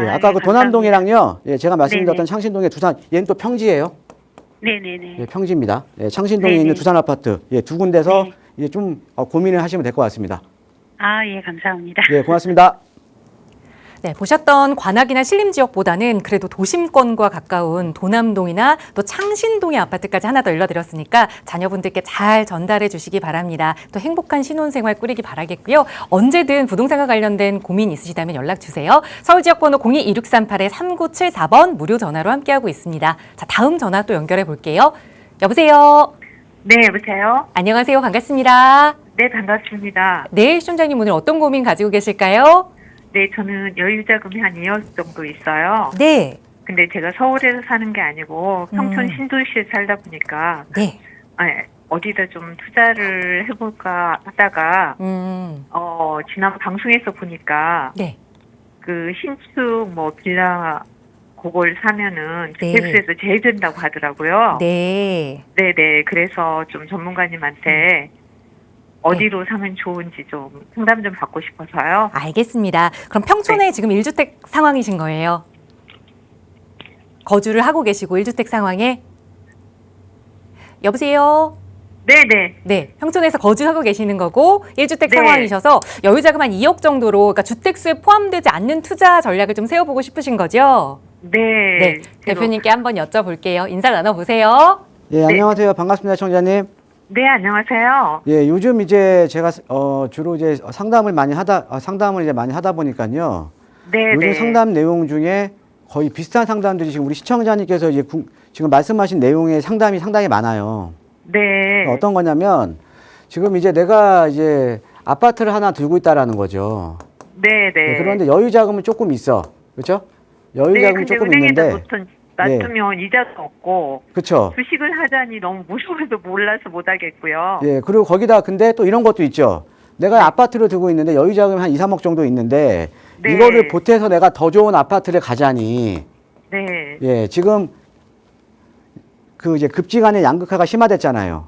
예, 아, 아까 예, 그 도남동이랑요, 예, 제가 말씀드렸던 네네. 창신동의 두산, 얘는 또 평지예요. 네네네. 예, 평지입니다. 예, 창신동에 네네. 있는 두산 아파트, 예, 두 군데서 네. 예, 좀 고민을 하시면 될 것 같습니다. 아, 예, 감사합니다. 예, 고맙습니다. 네, 보셨던 관악이나 신림 지역보다는 그래도 도심권과 가까운 도남동이나 또 창신동의 아파트까지 하나 더 일러드렸으니까 자녀분들께 잘 전달해 주시기 바랍니다. 또 행복한 신혼생활 꾸리기 바라겠고요. 언제든 부동산과 관련된 고민 있으시다면 연락 주세요. 서울 지역번호 02-2638-3974번 무료 전화로 함께하고 있습니다. 자, 다음 전화 또 연결해 볼게요. 여보세요. 네, 여보세요? 안녕하세요. 반갑습니다. 네, 반갑습니다. 네, 시청자님 오늘 어떤 고민 가지고 계실까요? 네, 저는 여유자금이 한 2억 정도 있어요. 네. 근데 제가 서울에서 사는 게 아니고 평촌 신도시에 살다 보니까 네. 어디다 좀 투자를 해볼까 하다가 지난 방송에서 보니까 네. 그 신축 뭐 빌라 그걸 사면은 네. 주택수에서 제외된다고 하더라고요. 네. 네네. 그래서 좀 전문가님한테 어디로 사면 좋은지 좀 상담 좀 받고 싶어서요. 알겠습니다. 그럼 평촌에 지금 1주택 상황이신 거예요? 거주를 하고 계시고 1주택 상황에? 여보세요? 네네. 네, 평촌에서 거주하고 계시는 거고 1주택 네. 상황이셔서 여유자금 한 2억 정도로 그러니까 주택수에 포함되지 않는 투자 전략을 좀 세워보고 싶으신 거죠? 네. 네, 대표님께 한번 여쭤볼게요. 인사 나눠보세요. 예, 안녕하세요. 반갑습니다, 청자님. 네, 안녕하세요. 예, 요즘 이제 제가 주로 이제 상담을 이제 많이 하다 보니까요. 네, 요즘 네. 상담 내용 중에 거의 비슷한 상담들이 지금 우리 시청자님께서 이제 지금 말씀하신 내용의 상담이 상당히 많아요. 네. 어떤 거냐면 지금 이제 내가 이제 아파트를 하나 들고 있다라는 거죠. 네, 네. 예, 그런데 여유 자금은 조금 있어. 그렇죠? 여유 네, 자금이 근데 조금 은행에다 있는데 놔두면 이자도 없고 그렇죠. 주식을 하자니 너무 무서워서 몰라서 못 하겠고요. 예, 그리고 거기다 근데 또 이런 것도 있죠. 내가 아파트를 들고 있는데 여유 자금이 한 2, 3억 정도 있는데 네. 이거를 보태서 내가 더 좋은 아파트를 가자니 네. 예, 지금 그 이제 급지간의 양극화가 심화됐잖아요.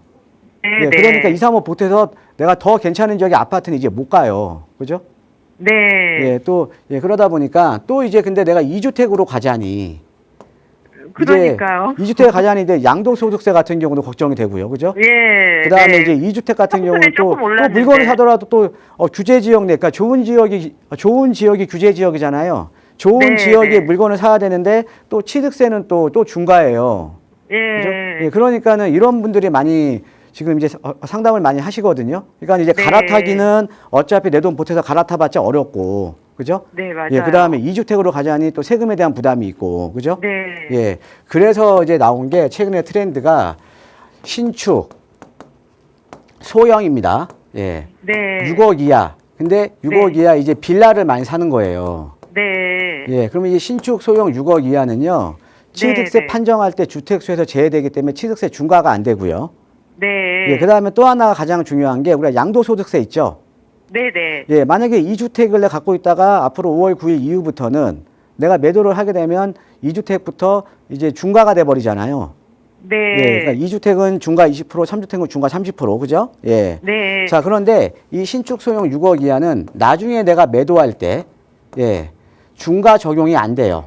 네, 예, 네. 그러니까 2, 3억 보태서 내가 더 괜찮은 지역의 아파트는 이제 못 가요. 그죠? 네. 예, 또 예, 그러다 보니까 또 이제 근데 내가 2주택으로 가자니 그러니까요. 이제 2주택 가자니 이제 양도소득세 같은 경우도 걱정이 되고요. 그죠? 예. 그다음에 네. 이제 2주택 같은 평소에 경우는 또 조금 올랐는데. 물건을 사더라도 또 규제 지역 내, 그러니까 좋은 지역이 규제 지역이잖아요. 좋은 네, 지역에 네. 물건을 사야 되는데 또 취득세는 또 중과예요. 그죠? 예. 예, 그러니까는 이런 분들이 많이 지금 이제 상담을 많이 하시거든요. 그러니까 이제 네. 갈아타기는 어차피 내 돈 보태서 갈아타봤자 어렵고, 그죠? 네, 맞아요. 예, 그다음에 2주택으로 가자니 또 세금에 대한 부담이 있고, 그죠? 네. 예, 그래서 이제 나온 게 최근에 트렌드가 신축 소형입니다. 예, 네. 6억 이하. 근데 6억 네. 이하 이제 빌라를 많이 사는 거예요. 네. 예, 그러면 이제 신축 소형 6억 이하는요, 취득세 네. 판정할 때 주택수에서 제외되기 때문에 취득세 중과가 안 되고요. 네. 예, 그다음에 또 하나가 가장 중요한 게 우리가 양도소득세 있죠. 네네. 예, 만약에 2주택을 내가 갖고 있다가 앞으로 5월 9일 이후부터는 내가 매도를 하게 되면 2주택부터 이제 중과가 돼 버리잖아요. 네. 예, 그러니까 2주택은 중과 20%, 3주택은 중과 30%, 그죠? 예. 네. 자, 그런데 이 신축 소형 6억 이하는 나중에 내가 매도할 때, 예, 중과 적용이 안 돼요.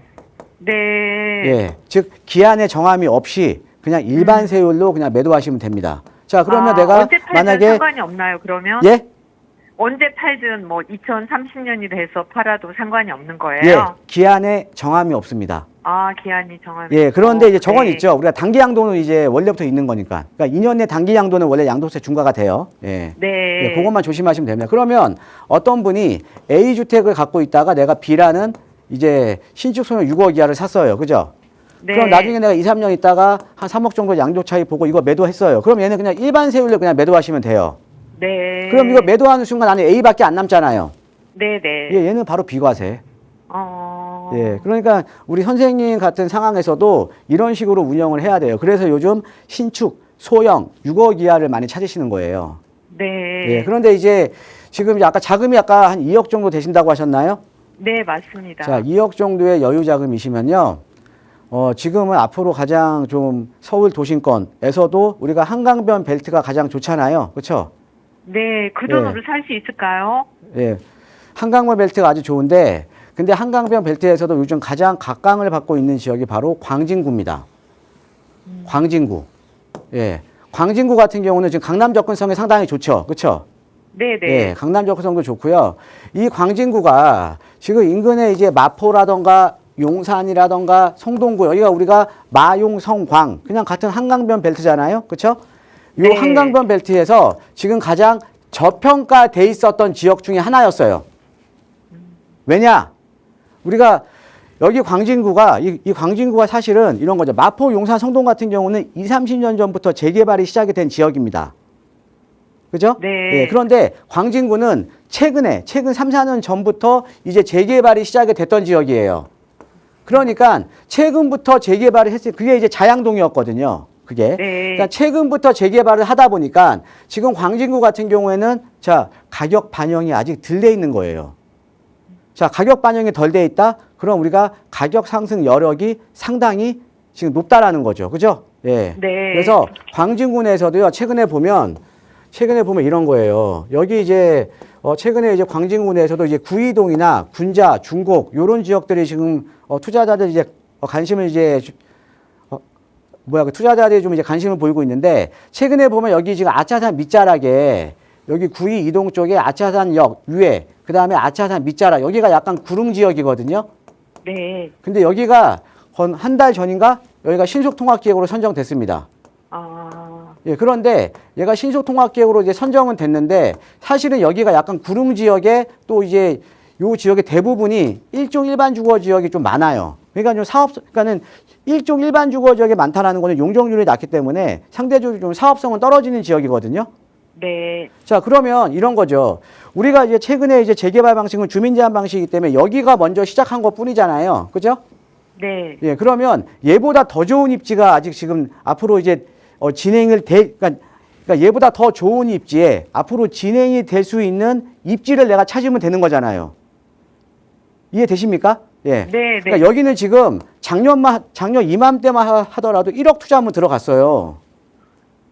네. 예, 즉 기한의 정함이 없이 그냥 일반 세율로 그냥 매도하시면 됩니다. 자, 그러면 내가 언제 팔든 만약에 상관이 없나요, 그러면? 예, 언제 팔든 뭐 2030년이 돼서 팔아도 상관이 없는 거예요? 예, 기한의 정함이 없습니다. 아, 기한이 정함이. 예, 그런데 이제 저건 네. 있죠. 우리가 단기 양도는 이제 원래부터 있는 거니까. 그러니까 2년 내 단기 양도는 원래 양도세 중과가 돼요. 예. 네. 예, 그것만 조심하시면 됩니다. 그러면 어떤 분이 A 주택을 갖고 있다가 내가 B라는 이제 신축 소형 6억 이하를 샀어요. 그죠? 네. 그럼 나중에 내가 2, 3년 있다가 한 3억 정도 양도 차이 보고 이거 매도했어요. 그럼 얘는 그냥 일반 세율로 그냥 매도하시면 돼요. 네. 그럼 이거 매도하는 순간 안에 A밖에 안 남잖아요. 네네. 예, 얘는 바로 비과세. 어. 예, 그러니까 우리 선생님 같은 상황에서도 이런 식으로 운영을 해야 돼요. 그래서 요즘 신축, 소형, 6억 이하를 많이 찾으시는 거예요. 네. 예, 그런데 이제 지금 아까 자금이 아까 한 2억 정도 되신다고 하셨나요? 네, 맞습니다. 자, 2억 정도의 여유 자금이시면요. 지금은 앞으로 가장 좀 서울 도심권에서도 우리가 한강변 벨트가 가장 좋잖아요. 그렇죠? 네, 그 돈으로 살 수 있을까요? 예. 한강변 벨트가 아주 좋은데 근데 한강변 벨트에서도 요즘 가장 각광을 받고 있는 지역이 바로 광진구입니다. 광진구. 예. 광진구 같은 경우는 지금 강남 접근성이 상당히 좋죠. 그렇죠? 네네. 예, 강남 접근성도 좋고요. 이 광진구가 지금 인근에 이제 마포라던가 용산이라던가 성동구 여기가 우리가 마용성광 그냥 같은 한강변 벨트잖아요. 그렇죠? 요 네. 한강변 벨트에서 지금 가장 저평가돼 있었던 지역 중에 하나였어요. 왜냐? 우리가 여기 광진구가 이 광진구가 사실은 이런 거죠. 마포, 용산, 성동 같은 경우는 20, 30년 전부터 재개발이 시작이 된 지역입니다. 그죠? 네. 예, 그런데 광진구는 최근 3, 4년 전부터 이제 재개발이 시작이 됐던 지역이에요. 그러니까 최근부터 재개발을 했을 그게 이제 자양동이었거든요. 그게. 네. 그러니까 최근부터 재개발을 하다 보니까 지금 광진구 같은 경우에는 자, 가격 반영이 아직 덜 돼 있는 거예요. 자, 가격 반영이 덜 돼 있다? 그럼 우리가 가격 상승 여력이 상당히 지금 높다라는 거죠. 그죠? 예. 네. 그래서 광진구 내에서도요, 최근에 보면 이런 거예요. 여기 이제, 최근에 이제 광진구 내에서도 이제 구이동이나 군자, 중곡, 요런 지역들이 지금, 투자자들 이제, 관심을 이제, 투자자들이 좀 이제 관심을 보이고 있는데, 최근에 보면 여기 지금 아차산 밑자락에, 여기 구이 이동 쪽에 아차산역 위에, 그 다음에 아차산 밑자락, 여기가 약간 구릉 지역이거든요. 네. 근데 여기가 한 달 전인가? 여기가 신속통합기획으로 선정됐습니다. 아. 예, 그런데 얘가 신속통합기획으로 이제 선정은 됐는데 사실은 여기가 약간 구릉 지역에 또 이제 요 지역의 대부분이 일종 일반 주거 지역이 좀 많아요. 그러니까 그러니까는 일종 일반 주거 지역이 많다라는 거는 용적률이 낮기 때문에 상대적으로 좀 사업성은 떨어지는 지역이거든요. 네. 자, 그러면 이런 거죠. 우리가 이제 최근에 이제 재개발 방식은 주민 제한 방식이기 때문에 여기가 먼저 시작한 것 뿐이잖아요. 그죠? 네. 예, 그러면 얘보다 더 좋은 입지가 아직 지금 앞으로 이제 그러니까 얘보다 더 좋은 입지에 앞으로 진행이 될 수 있는 입지를 내가 찾으면 되는 거잖아요. 이해되십니까? 예. 네. 그러니까 여기는 지금 작년 이맘때만 하더라도 1억 투자 한번 들어갔어요.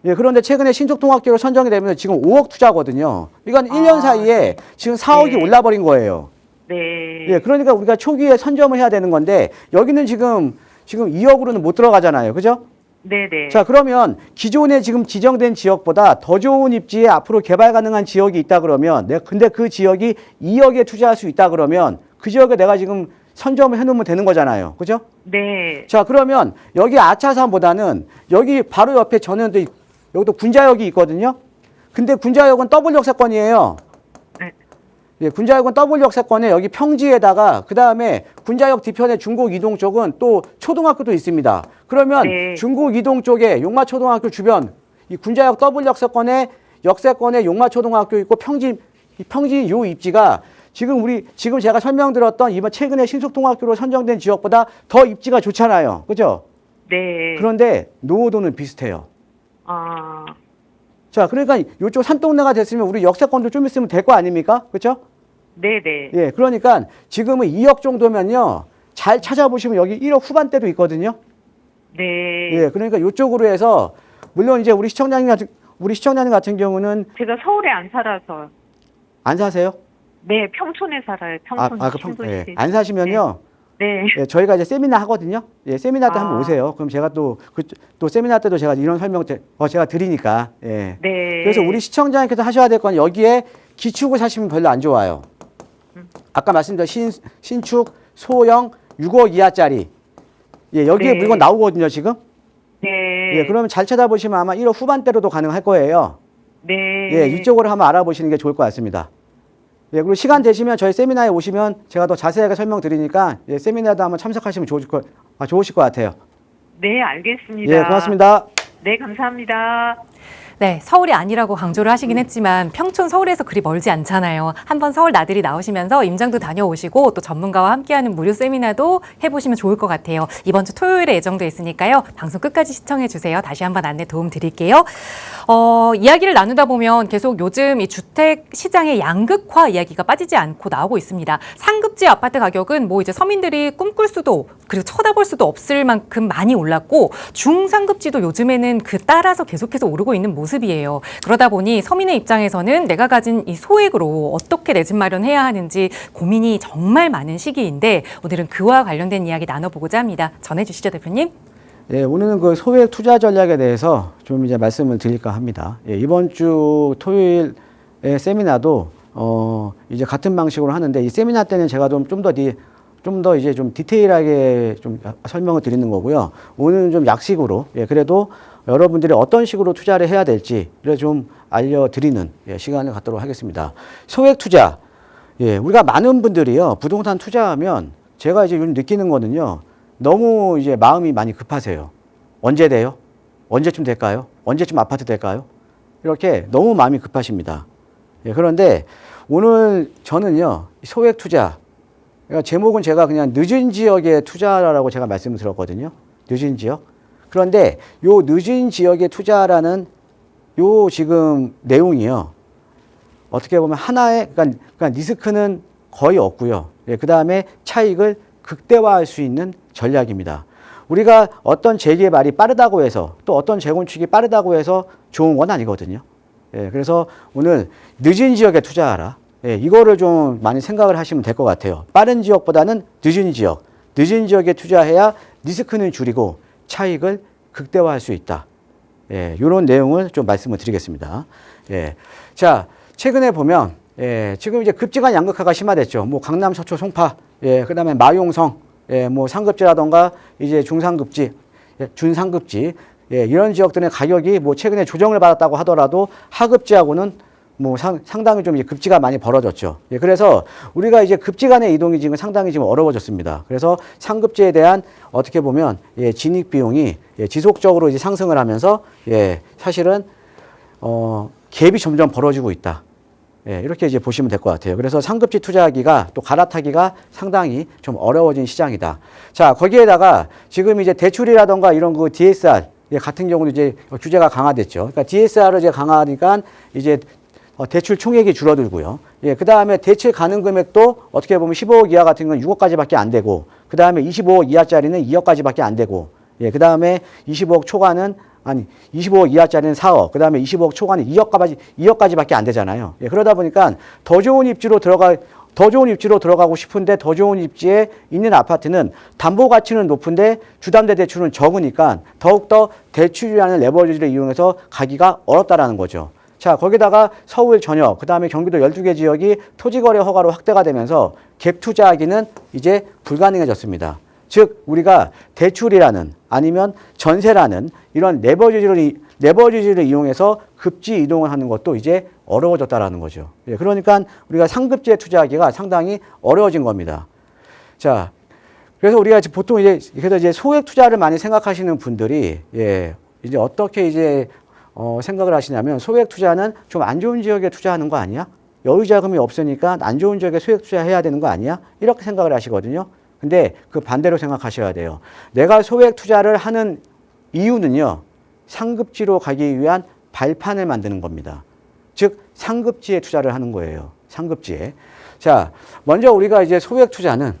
예, 그런데 최근에 신속통합기획으로 선정이 되면 지금 5억 투자거든요. 이건 1년 사이에 지금 4억이 네. 올라버린 거예요. 네. 예, 그러니까 우리가 초기에 선점을 해야 되는 건데 여기는 지금 2억으로는 못 들어가잖아요. 그죠? 네네. 자, 그러면 기존에 지금 지정된 지역보다 더 좋은 입지에 앞으로 개발 가능한 지역이 있다 그러면 근데 그 지역이 2억에 투자할 수 있다 그러면 그 지역에 내가 지금 선점을 해놓으면 되는 거잖아요. 그죠? 네. 자, 그러면 여기 아차산보다는 여기 바로 옆에 저는 또 여기도 군자역이 있거든요. 근데 군자역은 더블 역세권이에요. 네. 예, 군자역은 더블 역세권에 여기 평지에다가 그 다음에 군자역 뒤편에 중곡 이동 쪽은 또 초등학교도 있습니다. 그러면 네. 중곡 이동 쪽에 용마초등학교 주변 이 군자역 더블 역세권에 용마초등학교 있고 평지 요 입지가 지금 제가 설명드렸던 이번 최근에 신속통학교로 선정된 지역보다 더 입지가 좋잖아요. 그죠? 네. 그런데 노후도는 비슷해요. 아, 자, 그러니까 이쪽 산동네가 됐으면 우리 역세권도 좀 있으면 될 거 아닙니까? 그죠? 네네. 예, 그러니까 지금은 2억 정도면요. 잘 찾아보시면 여기 1억 후반대도 있거든요. 네. 예, 그러니까 이쪽으로 해서 물론 이제 우리 시청자님 같은 경우는 제가 서울에 안 살아서. 안 사세요? 네, 평촌에 살아요. 평촌. 예, 신도시. 안 사시면요. 네. 예, 저희가 이제 세미나 하거든요. 예, 세미나 때 아. 한번 오세요. 그럼 제가 또 세미나 때도 제가 이런 설명 제가 드리니까. 예. 네. 그래서 우리 시청자님께서 하셔야 될 건 여기에 기축을 사시면 별로 안 좋아요. 아까 말씀드린 신축 소형 6억 이하짜리. 예, 여기에 네. 물건 나오거든요, 지금. 네. 예, 그러면 잘 찾아보시면 아마 1억 후반대로도 가능할 거예요. 네. 예, 이쪽으로 한번 알아보시는 게 좋을 것 같습니다. 예, 그리고 시간 되시면 저희 세미나에 오시면 제가 더 자세하게 설명드리니까 예, 세미나도 한번 참석하시면 좋으실 것 같아요. 네, 알겠습니다. 예, 고맙습니다. 네, 감사합니다. 네, 서울이 아니라고 강조를 하시긴 했지만 평촌 서울에서 그리 멀지 않잖아요. 한번 서울 나들이 나오시면서 임장도 다녀오시고 또 전문가와 함께하는 무료 세미나도 해보시면 좋을 것 같아요. 이번 주 토요일에 예정돼 있으니까요. 방송 끝까지 시청해 주세요. 다시 한번 안내 도움 드릴게요. 이야기를 나누다 보면 계속 요즘 이 주택 시장의 양극화 이야기가 빠지지 않고 나오고 있습니다. 상급지 아파트 가격은 뭐 이제 서민들이 꿈꿀 수도 그리고 쳐다볼 수도 없을 만큼 많이 올랐고 중상급지도 요즘에는 그 따라서 계속해서 오르고 있는 모습이에요. 그러다 보니 서민의 입장에서는 내가 가진 이 소액으로 어떻게 내 집 마련해야 하는지 고민이 정말 많은 시기인데 오늘은 그와 관련된 이야기 나눠보고자 합니다. 전해주시죠, 대표님. 예, 오늘은 그 소액 투자 전략에 대해서 좀 이제 말씀을 드릴까 합니다. 예, 이번 주 토요일에 세미나도 이제 같은 방식으로 하는데 이 세미나 때는 제가 좀 더 이제 좀 디테일하게 좀 설명을 드리는 거고요. 오늘은 좀 약식으로 그래도 여러분들이 어떤 식으로 투자를 해야 될지를 좀 알려드리는 시간을 갖도록 하겠습니다. 소액 투자. 우리가 많은 분들이요 부동산 투자하면 제가 이제 요즘 느끼는 거는요. 너무 이제 마음이 많이 급하세요. 언제 돼요? 언제쯤 될까요? 언제쯤 아파트 될까요? 이렇게 너무 마음이 급하십니다. 그런데 오늘 저는요 소액 투자. 그러니까 제목은 제가 그냥 늦은 지역의 투자라고 제가 말씀을 드렸거든요. 늦은 지역. 그런데 요 늦은 지역의 투자라는 요 지금 내용이요. 어떻게 보면 하나의, 그러니까 리스크는 거의 없고요. 그 다음에 차익을 극대화할 수 있는 전략입니다. 우리가 어떤 재개발이 빠르다고 해서 또 어떤 재건축이 빠르다고 해서 좋은 건 아니거든요. 그래서 오늘 늦은 지역에 투자하라. 이거를 좀 많이 생각을 하시면 될 것 같아요. 빠른 지역보다는 늦은 지역에 투자해야 리스크는 줄이고 차익을 극대화할 수 있다. 이런 내용을 좀 말씀을 드리겠습니다. 자, 최근에 보면 지금 이제 급지간 양극화가 심화됐죠. 뭐 강남, 서초, 송파, 그다음에 마용성, 뭐 상급지라던가 이제 중상급지, 준상급지, 이런 지역들의 가격이 뭐 최근에 조정을 받았다고 하더라도 하급지하고는 뭐 상당히 좀 이제 급지가 많이 벌어졌죠. 그래서 우리가 이제 급지 간의 이동이 지금 상당히 지금 어려워졌습니다. 그래서 상급지에 대한 어떻게 보면 진입 비용이 지속적으로 이제 상승을 하면서 사실은 갭이 점점 벌어지고 있다. 이렇게 이제 보시면 될 것 같아요. 그래서 상급지 투자하기가 또 갈아타기가 상당히 좀 어려워진 시장이다. 자, 거기에다가 지금 이제 대출이라던가 이런 그 DSR 같은 경우도 이제 규제가 강화됐죠. 그러니까 DSR을 이제 강화하니까 이제 대출 총액이 줄어들고요. 그 다음에 대출 가능 금액도 어떻게 보면 15억 이하 같은 건 6억까지밖에 안 되고, 그 다음에 25억 이하짜리는 2억까지밖에 안 되고, 그 다음에 25억 초과는 25억 이하짜리는 4억, 그 다음에 25억 초과는 2억까지밖에 안 되잖아요. 그러다 보니까 더 좋은 입지로 들어가고 싶은데 더 좋은 입지에 있는 아파트는 담보 가치는 높은데 주담대 대출은 적으니까 더욱더 대출이라는 레버리지를 이용해서 가기가 어렵다라는 거죠. 자, 거기다가 서울 전역, 그 다음에 경기도 12개 지역이 토지거래 허가로 확대가 되면서 갭 투자하기는 이제 불가능해졌습니다. 즉, 우리가 대출이라는 아니면 전세라는 이런 레버리지를 이용해서 급지 이동을 하는 것도 이제 어려워졌다라는 거죠. 그러니까 우리가 상급지에 투자하기가 상당히 어려워진 겁니다. 자, 그래서 우리가 보통 이제 소액 투자를 많이 생각하시는 분들이 이제 어떻게 이제 생각을 하시냐면 소액 투자는 좀 안 좋은 지역에 투자하는 거 아니야? 여유 자금이 없으니까 안 좋은 지역에 소액 투자해야 되는 거 아니야? 이렇게 생각을 하시거든요. 근데 그 반대로 생각하셔야 돼요. 내가 소액 투자를 하는 이유는요. 상급지로 가기 위한 발판을 만드는 겁니다. 즉 상급지에 투자를 하는 거예요. 상급지에. 자, 먼저 우리가 이제 소액 투자는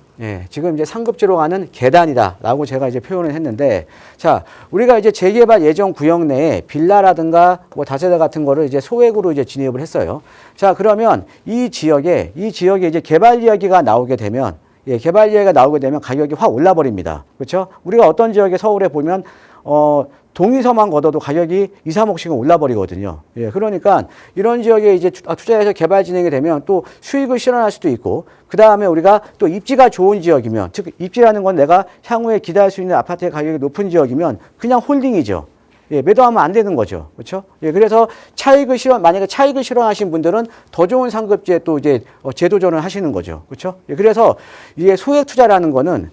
지금 이제 상급지로 가는 계단이다라고 제가 이제 표현을 했는데, 자, 우리가 이제 재개발 예정 구역 내에 빌라라든가 뭐 다세대 같은 거를 이제 소액으로 이제 진입을 했어요. 자, 그러면 이 지역에 이제 개발 이야기가 나오게 되면, 개발 이야기가 나오게 되면 가격이 확 올라 버립니다. 그렇죠? 우리가 어떤 지역에 서울에 보면 동의서만 걷어도 가격이 2, 3억씩은 올라버리거든요. 그러니까 이런 지역에 이제 투자해서 개발 진행이 되면 또 수익을 실현할 수도 있고, 그 다음에 우리가 또 입지가 좋은 지역이면, 즉 입지라는 건 내가 향후에 기대할 수 있는 아파트의 가격이 높은 지역이면 그냥 홀딩이죠. 매도하면 안 되는 거죠. 그렇죠? 그래서 만약에 차익을 실현하신 분들은 더 좋은 상급지에 또 이제 재도전을 하시는 거죠. 그렇죠? 그래서 이게 소액 투자라는 거는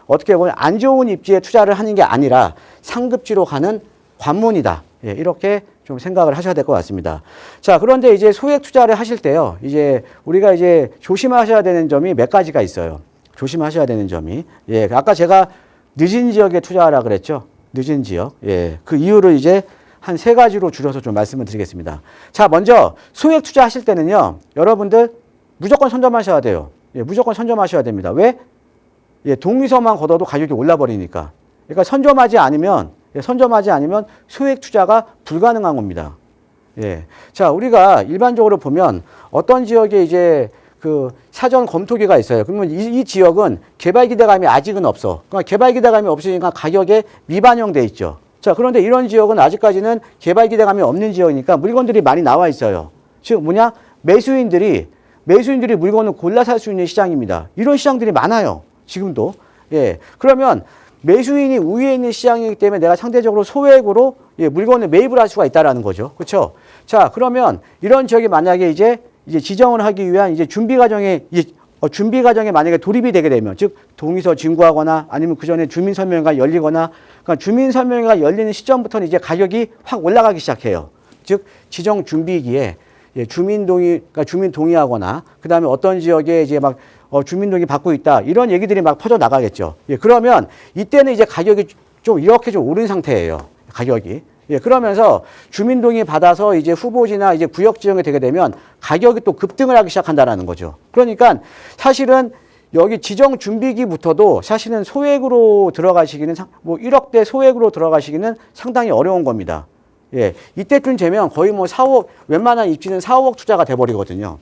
어떻게 보면 안 좋은 입지에 투자를 하는 게 아니라 상급지로 가는 관문이다. 이렇게 좀 생각을 하셔야 될 것 같습니다. 자, 그런데 이제 소액 투자를 하실 때요. 이제 우리가 이제 조심하셔야 되는 점이 몇 가지가 있어요. 조심하셔야 되는 점이. 아까 제가 늦은 지역에 투자하라 그랬죠. 늦은 지역. 그 이유를 이제 한 3가지로 줄여서 좀 말씀을 드리겠습니다. 자, 먼저 소액 투자하실 때는요. 여러분들 무조건 선점하셔야 돼요. 무조건 선점하셔야 됩니다. 왜? 동의서만 걷어도 가격이 올라버리니까. 그러니까 선점하지 않으면 소액 투자가 불가능한 겁니다. 자, 우리가 일반적으로 보면 어떤 지역에 이제 그 사전 검토기가 있어요. 그러면 이 지역은 개발 기대감이 아직은 없어. 그러니까 개발 기대감이 없으니까 가격에 미반영돼 있죠. 자, 그런데 이런 지역은 아직까지는 개발 기대감이 없는 지역이니까 물건들이 많이 나와 있어요. 즉 뭐냐? 매수인들이 물건을 골라 살 수 있는 시장입니다. 이런 시장들이 많아요. 지금도. 그러면 매수인이 우위에 있는 시장이기 때문에 내가 상대적으로 소액으로 물건을 매입을 할 수가 있다라는 거죠. 그렇죠? 자, 그러면 이런 지역이 만약에 이제 지정을 하기 위한 이제 준비 과정에 만약에 돌입이 되게 되면, 즉 동의서 진구하거나 아니면 그 전에 주민설명회가 열리거나, 그러니까 주민설명회가 열리는 시점부터는 이제 가격이 확 올라가기 시작해요. 즉 지정 준비기에 주민 동의하거나, 그 다음에 어떤 지역에 이제 막 주민 동의 받고 있다, 이런 얘기들이 막 퍼져 나가겠죠. 그러면 이때는 이제 가격이 좀 이렇게 좀 오른 상태예요. 가격이. 그러면서 주민 동의 받아서 이제 후보지나 이제 구역 지정이 되게 되면 가격이 또 급등을 하기 시작한다라는 거죠. 그러니까 사실은 여기 지정 준비기부터도 사실은 소액으로 들어가시기는, 뭐 1억대 소액으로 들어가시기는 상당히 어려운 겁니다. 이때쯤 되면 거의 뭐 4억, 웬만한 입지는 4, 5억 투자가 돼버리거든요.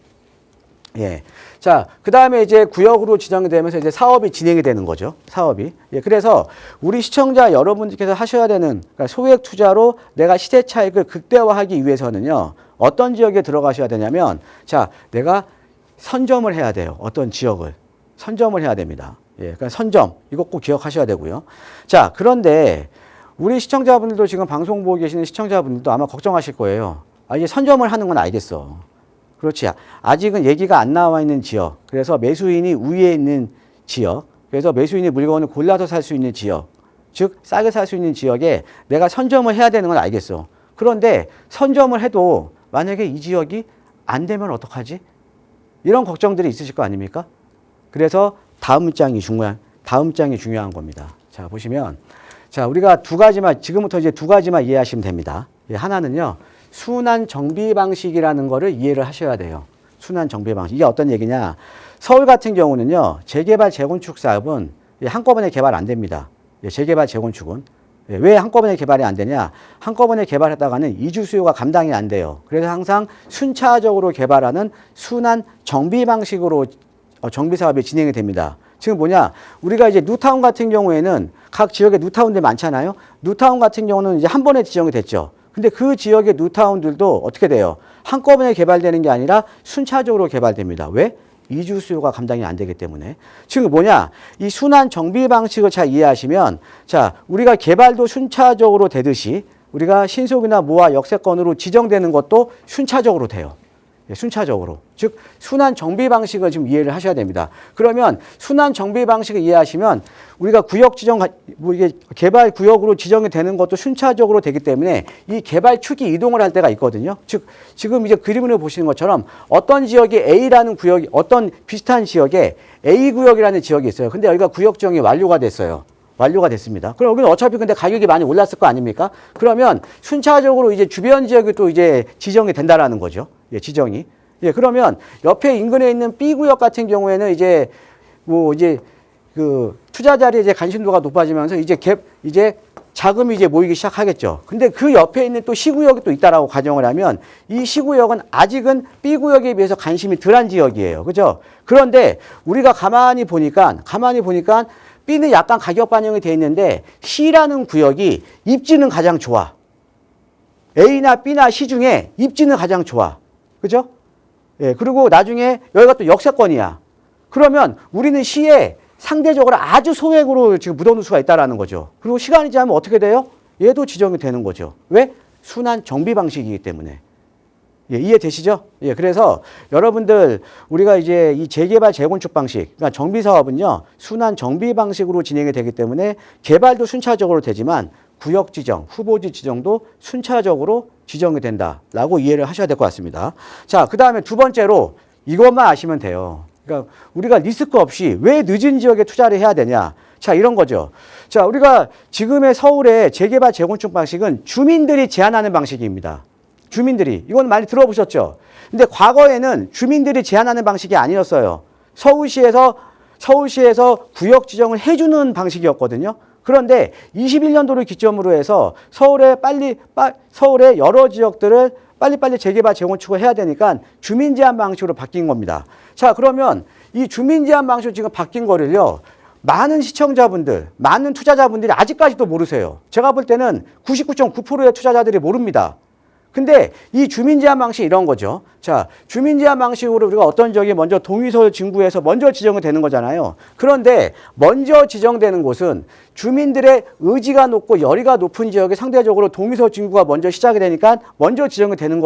자, 그 다음에 이제 구역으로 지정이 되면서 이제 사업이 진행이 되는 거죠. 사업이. 그래서 우리 시청자 여러분들께서 하셔야 되는, 그러니까 소액 투자로 내가 시세 차익을 극대화하기 위해서는요, 어떤 지역에 들어가셔야 되냐면, 자, 내가 선점을 해야 돼요. 어떤 지역을. 선점을 해야 됩니다. 그러니까 선점. 이거 꼭 기억하셔야 되고요. 자, 그런데 우리 시청자분들도 지금 방송 보고 계시는 시청자분들도 아마 걱정하실 거예요. 이게 선점을 하는 건 알겠어. 그렇지. 아직은 얘기가 안 나와 있는 지역. 그래서 매수인이 우위에 있는 지역. 그래서 매수인이 물건을 골라서 살 수 있는 지역. 즉, 싸게 살 수 있는 지역에 내가 선점을 해야 되는 건 알겠어. 그런데 선점을 해도 만약에 이 지역이 안 되면 어떡하지? 이런 걱정들이 있으실 거 아닙니까? 그래서 다음 장이 중요한 겁니다. 자, 보시면. 자, 우리가 지금부터 이제 2가지만 이해하시면 됩니다. 하나는요, 순환 정비 방식이라는 거를 이해를 하셔야 돼요. 순환 정비 방식. 이게 어떤 얘기냐? 서울 같은 경우는요, 재개발 재건축 사업은 한꺼번에 개발 안 됩니다. 재개발 재건축은. 왜 한꺼번에 개발이 안 되냐? 한꺼번에 개발했다가는 이주 수요가 감당이 안 돼요. 그래서 항상 순차적으로 개발하는 순환 정비 방식으로 정비 사업이 진행이 됩니다. 지금 뭐냐? 우리가 이제 뉴타운 같은 경우에는 각 지역에 뉴타운들 많잖아요. 뉴타운 같은 경우는 이제 한 번에 지정이 됐죠. 근데 그 지역의 뉴타운들도 어떻게 돼요? 한꺼번에 개발되는 게 아니라 순차적으로 개발됩니다. 왜? 이주 수요가 감당이 안 되기 때문에. 지금 뭐냐? 이 순환 정비 방식을 잘 이해하시면, 자, 우리가 개발도 순차적으로 되듯이 우리가 신속이나 모아 역세권으로 지정되는 것도 순차적으로 돼요. 예, 순차적으로. 즉 순환 정비 방식을 좀 이해를 하셔야 됩니다. 그러면 순환 정비 방식을 이해하시면 우리가 구역 지정, 뭐 이게 개발 구역으로 지정이 되는 것도 순차적으로 되기 때문에 이 개발 축이 이동을 할 때가 있거든요. 즉 지금 이제 그림으로 보시는 것처럼 어떤 지역이 A라는 구역이 어떤 비슷한 지역에 A 구역이라는 지역이 있어요. 근데 여기가 구역 지정이 완료가 됐어요. 완료가 됐습니다. 그럼 여기는 어차피 근데 가격이 많이 올랐을 거 아닙니까? 그러면 순차적으로 이제 주변 지역이 또 이제 지정이 된다라는 거죠. 예, 지정이. 예, 그러면 옆에 인근에 있는 B 구역 같은 경우에는 이제 뭐 이제 그 투자자리에 이제 관심도가 높아지면서 이제 자금이 이제 모이기 시작하겠죠. 근데 그 옆에 있는 또 C 구역이 또 있다라고 가정을 하면 이 C 구역은 아직은 B 구역에 비해서 관심이 덜한 지역이에요. 그죠? 그런데 우리가 가만히 보니까 B는 약간 가격 반영이 돼 있는데 C라는 구역이 입지는 가장 좋아. A나 B나 C 중에 입지는 가장 좋아. 그죠? 예, 그리고 나중에 여기가 또 역세권이야. 그러면 우리는 C에 상대적으로 아주 소액으로 지금 묻어놓을 수가 있다는 거죠. 그리고 시간이 지나면 어떻게 돼요? 얘도 지정이 되는 거죠. 왜? 순환 정비 방식이기 때문에. 예, 이해되시죠? 예, 그래서 여러분들 우리가 이제 이 재개발 재건축 방식, 그러니까 정비 사업은요, 순환 정비 방식으로 진행이 되기 때문에 개발도 순차적으로 되지만 구역 지정, 후보지 지정도 순차적으로 지정이 된다라고 이해를 하셔야 될 것 같습니다. 자, 그 다음에 두 번째로 이것만 아시면 돼요. 그러니까 우리가 리스크 없이 왜 늦은 지역에 투자를 해야 되냐? 자, 이런 거죠. 자, 우리가 지금의 서울의 재개발 재건축 방식은 주민들이 제안하는 방식입니다. 주민들이. 이건 많이 들어보셨죠? 근데 과거에는 주민들이 제안하는 방식이 아니었어요. 서울시에서 구역 지정을 해주는 방식이었거든요. 그런데 21년도를 기점으로 해서 서울의 여러 지역들을 빨리빨리 재개발 재건축을 해야 되니까 주민 제한 방식으로 바뀐 겁니다. 자, 그러면 이 주민 제한 방식으로 지금 바뀐 거를요, 많은 시청자분들, 많은 투자자분들이 아직까지도 모르세요. 제가 볼 때는 99.9%의 투자자들이 모릅니다. 근데 이 주민 제한 방식이 이런 거죠. 자, 주민 제한 방식으로 우리가 어떤 지역이 먼저 동의서 진구해서 먼저 지정이 되는 거잖아요. 그런데 먼저 지정되는 곳은 주민들의 의지가 높고 열의가 높은 지역에 상대적으로 동의서 진구가 먼저 시작이 되니까 먼저 지정이 되는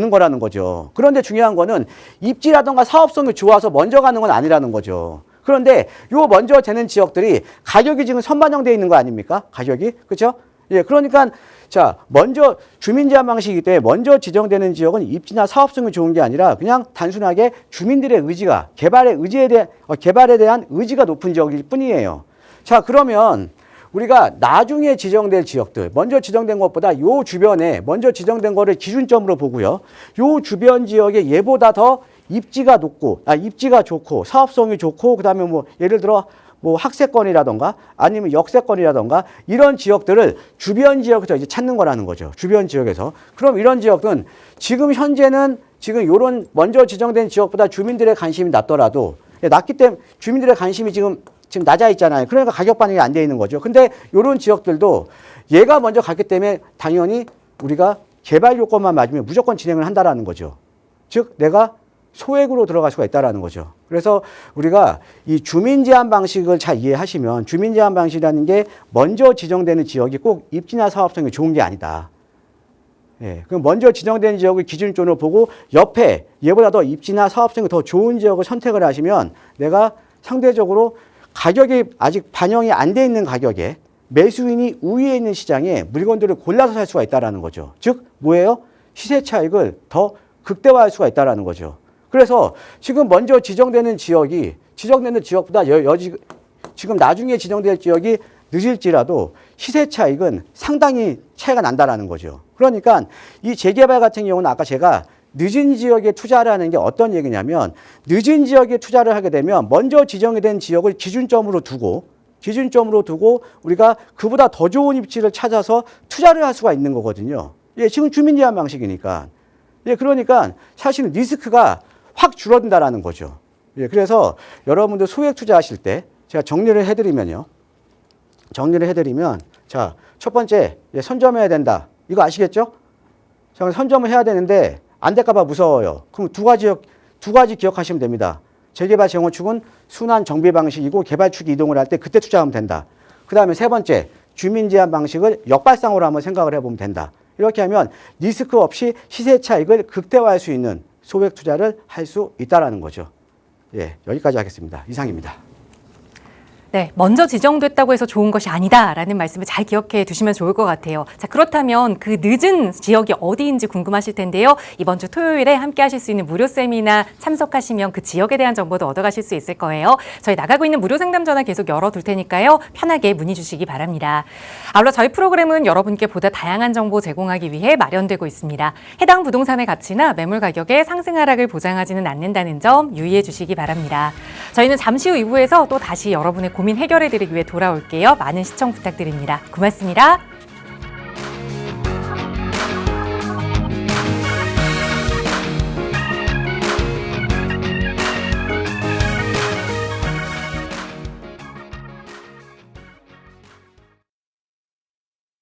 거라는 거죠. 그런데 중요한 거는 입지라든가 사업성이 좋아서 먼저 가는 건 아니라는 거죠. 그런데 요 먼저 되는 지역들이 가격이 지금 선반영되어 있는 거 아닙니까? 가격이. 그렇죠? 예, 그러니까 자, 먼저 주민 제한 방식이기 때문에 먼저 지정되는 지역은 입지나 사업성이 좋은 게 아니라 그냥 단순하게 주민들의 의지가 개발에 대한 의지가 높은 지역일 뿐이에요. 자, 그러면 우리가 나중에 지정될 지역들, 먼저 지정된 것보다 요 주변에 먼저 지정된 거를 기준점으로 보고요. 요 주변 지역에 얘보다 더 입지가 좋고 사업성이 좋고 그다음에 뭐 예를 들어 뭐 학세권이라던가 아니면 역세권이라던가 이런 지역들을 주변 지역에서 이제 찾는 거라는 거죠. 주변 지역에서. 그럼 이런 지역은 지금 현재는 지금 요런 먼저 지정된 지역보다 주민들의 관심이 낮더라도 낮기 때문에 주민들의 관심이 지금 낮아 있잖아요. 그러니까 가격 반영이 안 돼 있는 거죠. 근데 요런 지역들도 얘가 먼저 갔기 때문에 당연히 우리가 개발 요건만 맞으면 무조건 진행을 한다라는 거죠. 즉 내가 소액으로 들어갈 수가 있다라는 거죠. 그래서 우리가 이 주민 제한 방식을 잘 이해하시면 주민 제한 방식이라는 게 먼저 지정되는 지역이 꼭 입지나 사업성이 좋은 게 아니다. 예, 그럼 먼저 지정된 지역을 기준점으로 보고 옆에 얘보다 더 입지나 사업성이 더 좋은 지역을 선택을 하시면 내가 상대적으로 가격이 아직 반영이 안 돼 있는 가격에 매수인이 우위에 있는 시장에 물건들을 골라서 살 수가 있다라는 거죠. 즉 뭐예요? 시세 차익을 더 극대화할 수가 있다라는 거죠. 그래서 지금 먼저 지정되는 지역보다 지금 나중에 지정될 지역이 늦을지라도 시세 차익은 상당히 차이가 난다라는 거죠. 그러니까 이 재개발 같은 경우는 아까 제가 늦은 지역에 투자를 하는 게 어떤 얘기냐면 늦은 지역에 투자를 하게 되면 먼저 지정이 된 지역을 기준점으로 두고 우리가 그보다 더 좋은 입지를 찾아서 투자를 할 수가 있는 거거든요. 예, 지금 주민 제한 방식이니까. 예, 그러니까 사실은 리스크가 확 줄어든다라는 거죠. 예, 그래서 여러분들 소액 투자하실 때 제가 정리를 해드리면 자, 첫 번째 선점해야 된다. 이거 아시겠죠? 자, 선점을 해야 되는데 안 될까봐 무서워요. 그럼 두 가지 기억하시면 됩니다. 재개발 재건축은 순환 정비 방식이고 개발축이 이동을 할 때 그때 투자하면 된다. 그 다음에 세 번째 주민 제한 방식을 역발상으로 한번 생각을 해보면 된다. 이렇게 하면 리스크 없이 시세 차익을 극대화할 수 있는 소액 투자를 할 수 있다라는 거죠. 예, 여기까지 하겠습니다. 이상입니다. 네, 먼저 지정됐다고 해서 좋은 것이 아니다라는 말씀을 잘 기억해 두시면 좋을 것 같아요. 자, 그렇다면 그 늦은 지역이 어디인지 궁금하실 텐데요. 이번 주 토요일에 함께 하실 수 있는 무료 세미나 참석하시면 그 지역에 대한 정보도 얻어가실 수 있을 거예요. 저희 나가고 있는 무료 상담 전화 계속 열어둘 테니까요. 편하게 문의 주시기 바랍니다. 아울러 저희 프로그램은 여러분께 보다 다양한 정보 제공하기 위해 마련되고 있습니다. 해당 부동산의 가치나 매물 가격의 상승 하락을 보장하지는 않는다는 점 유의해 주시기 바랍니다. 저희는 잠시 후 2부에서 또 다시 여러분의 고민 해결해 드리기 위해 돌아올게요. 많은 시청 부탁드립니다. 고맙습니다.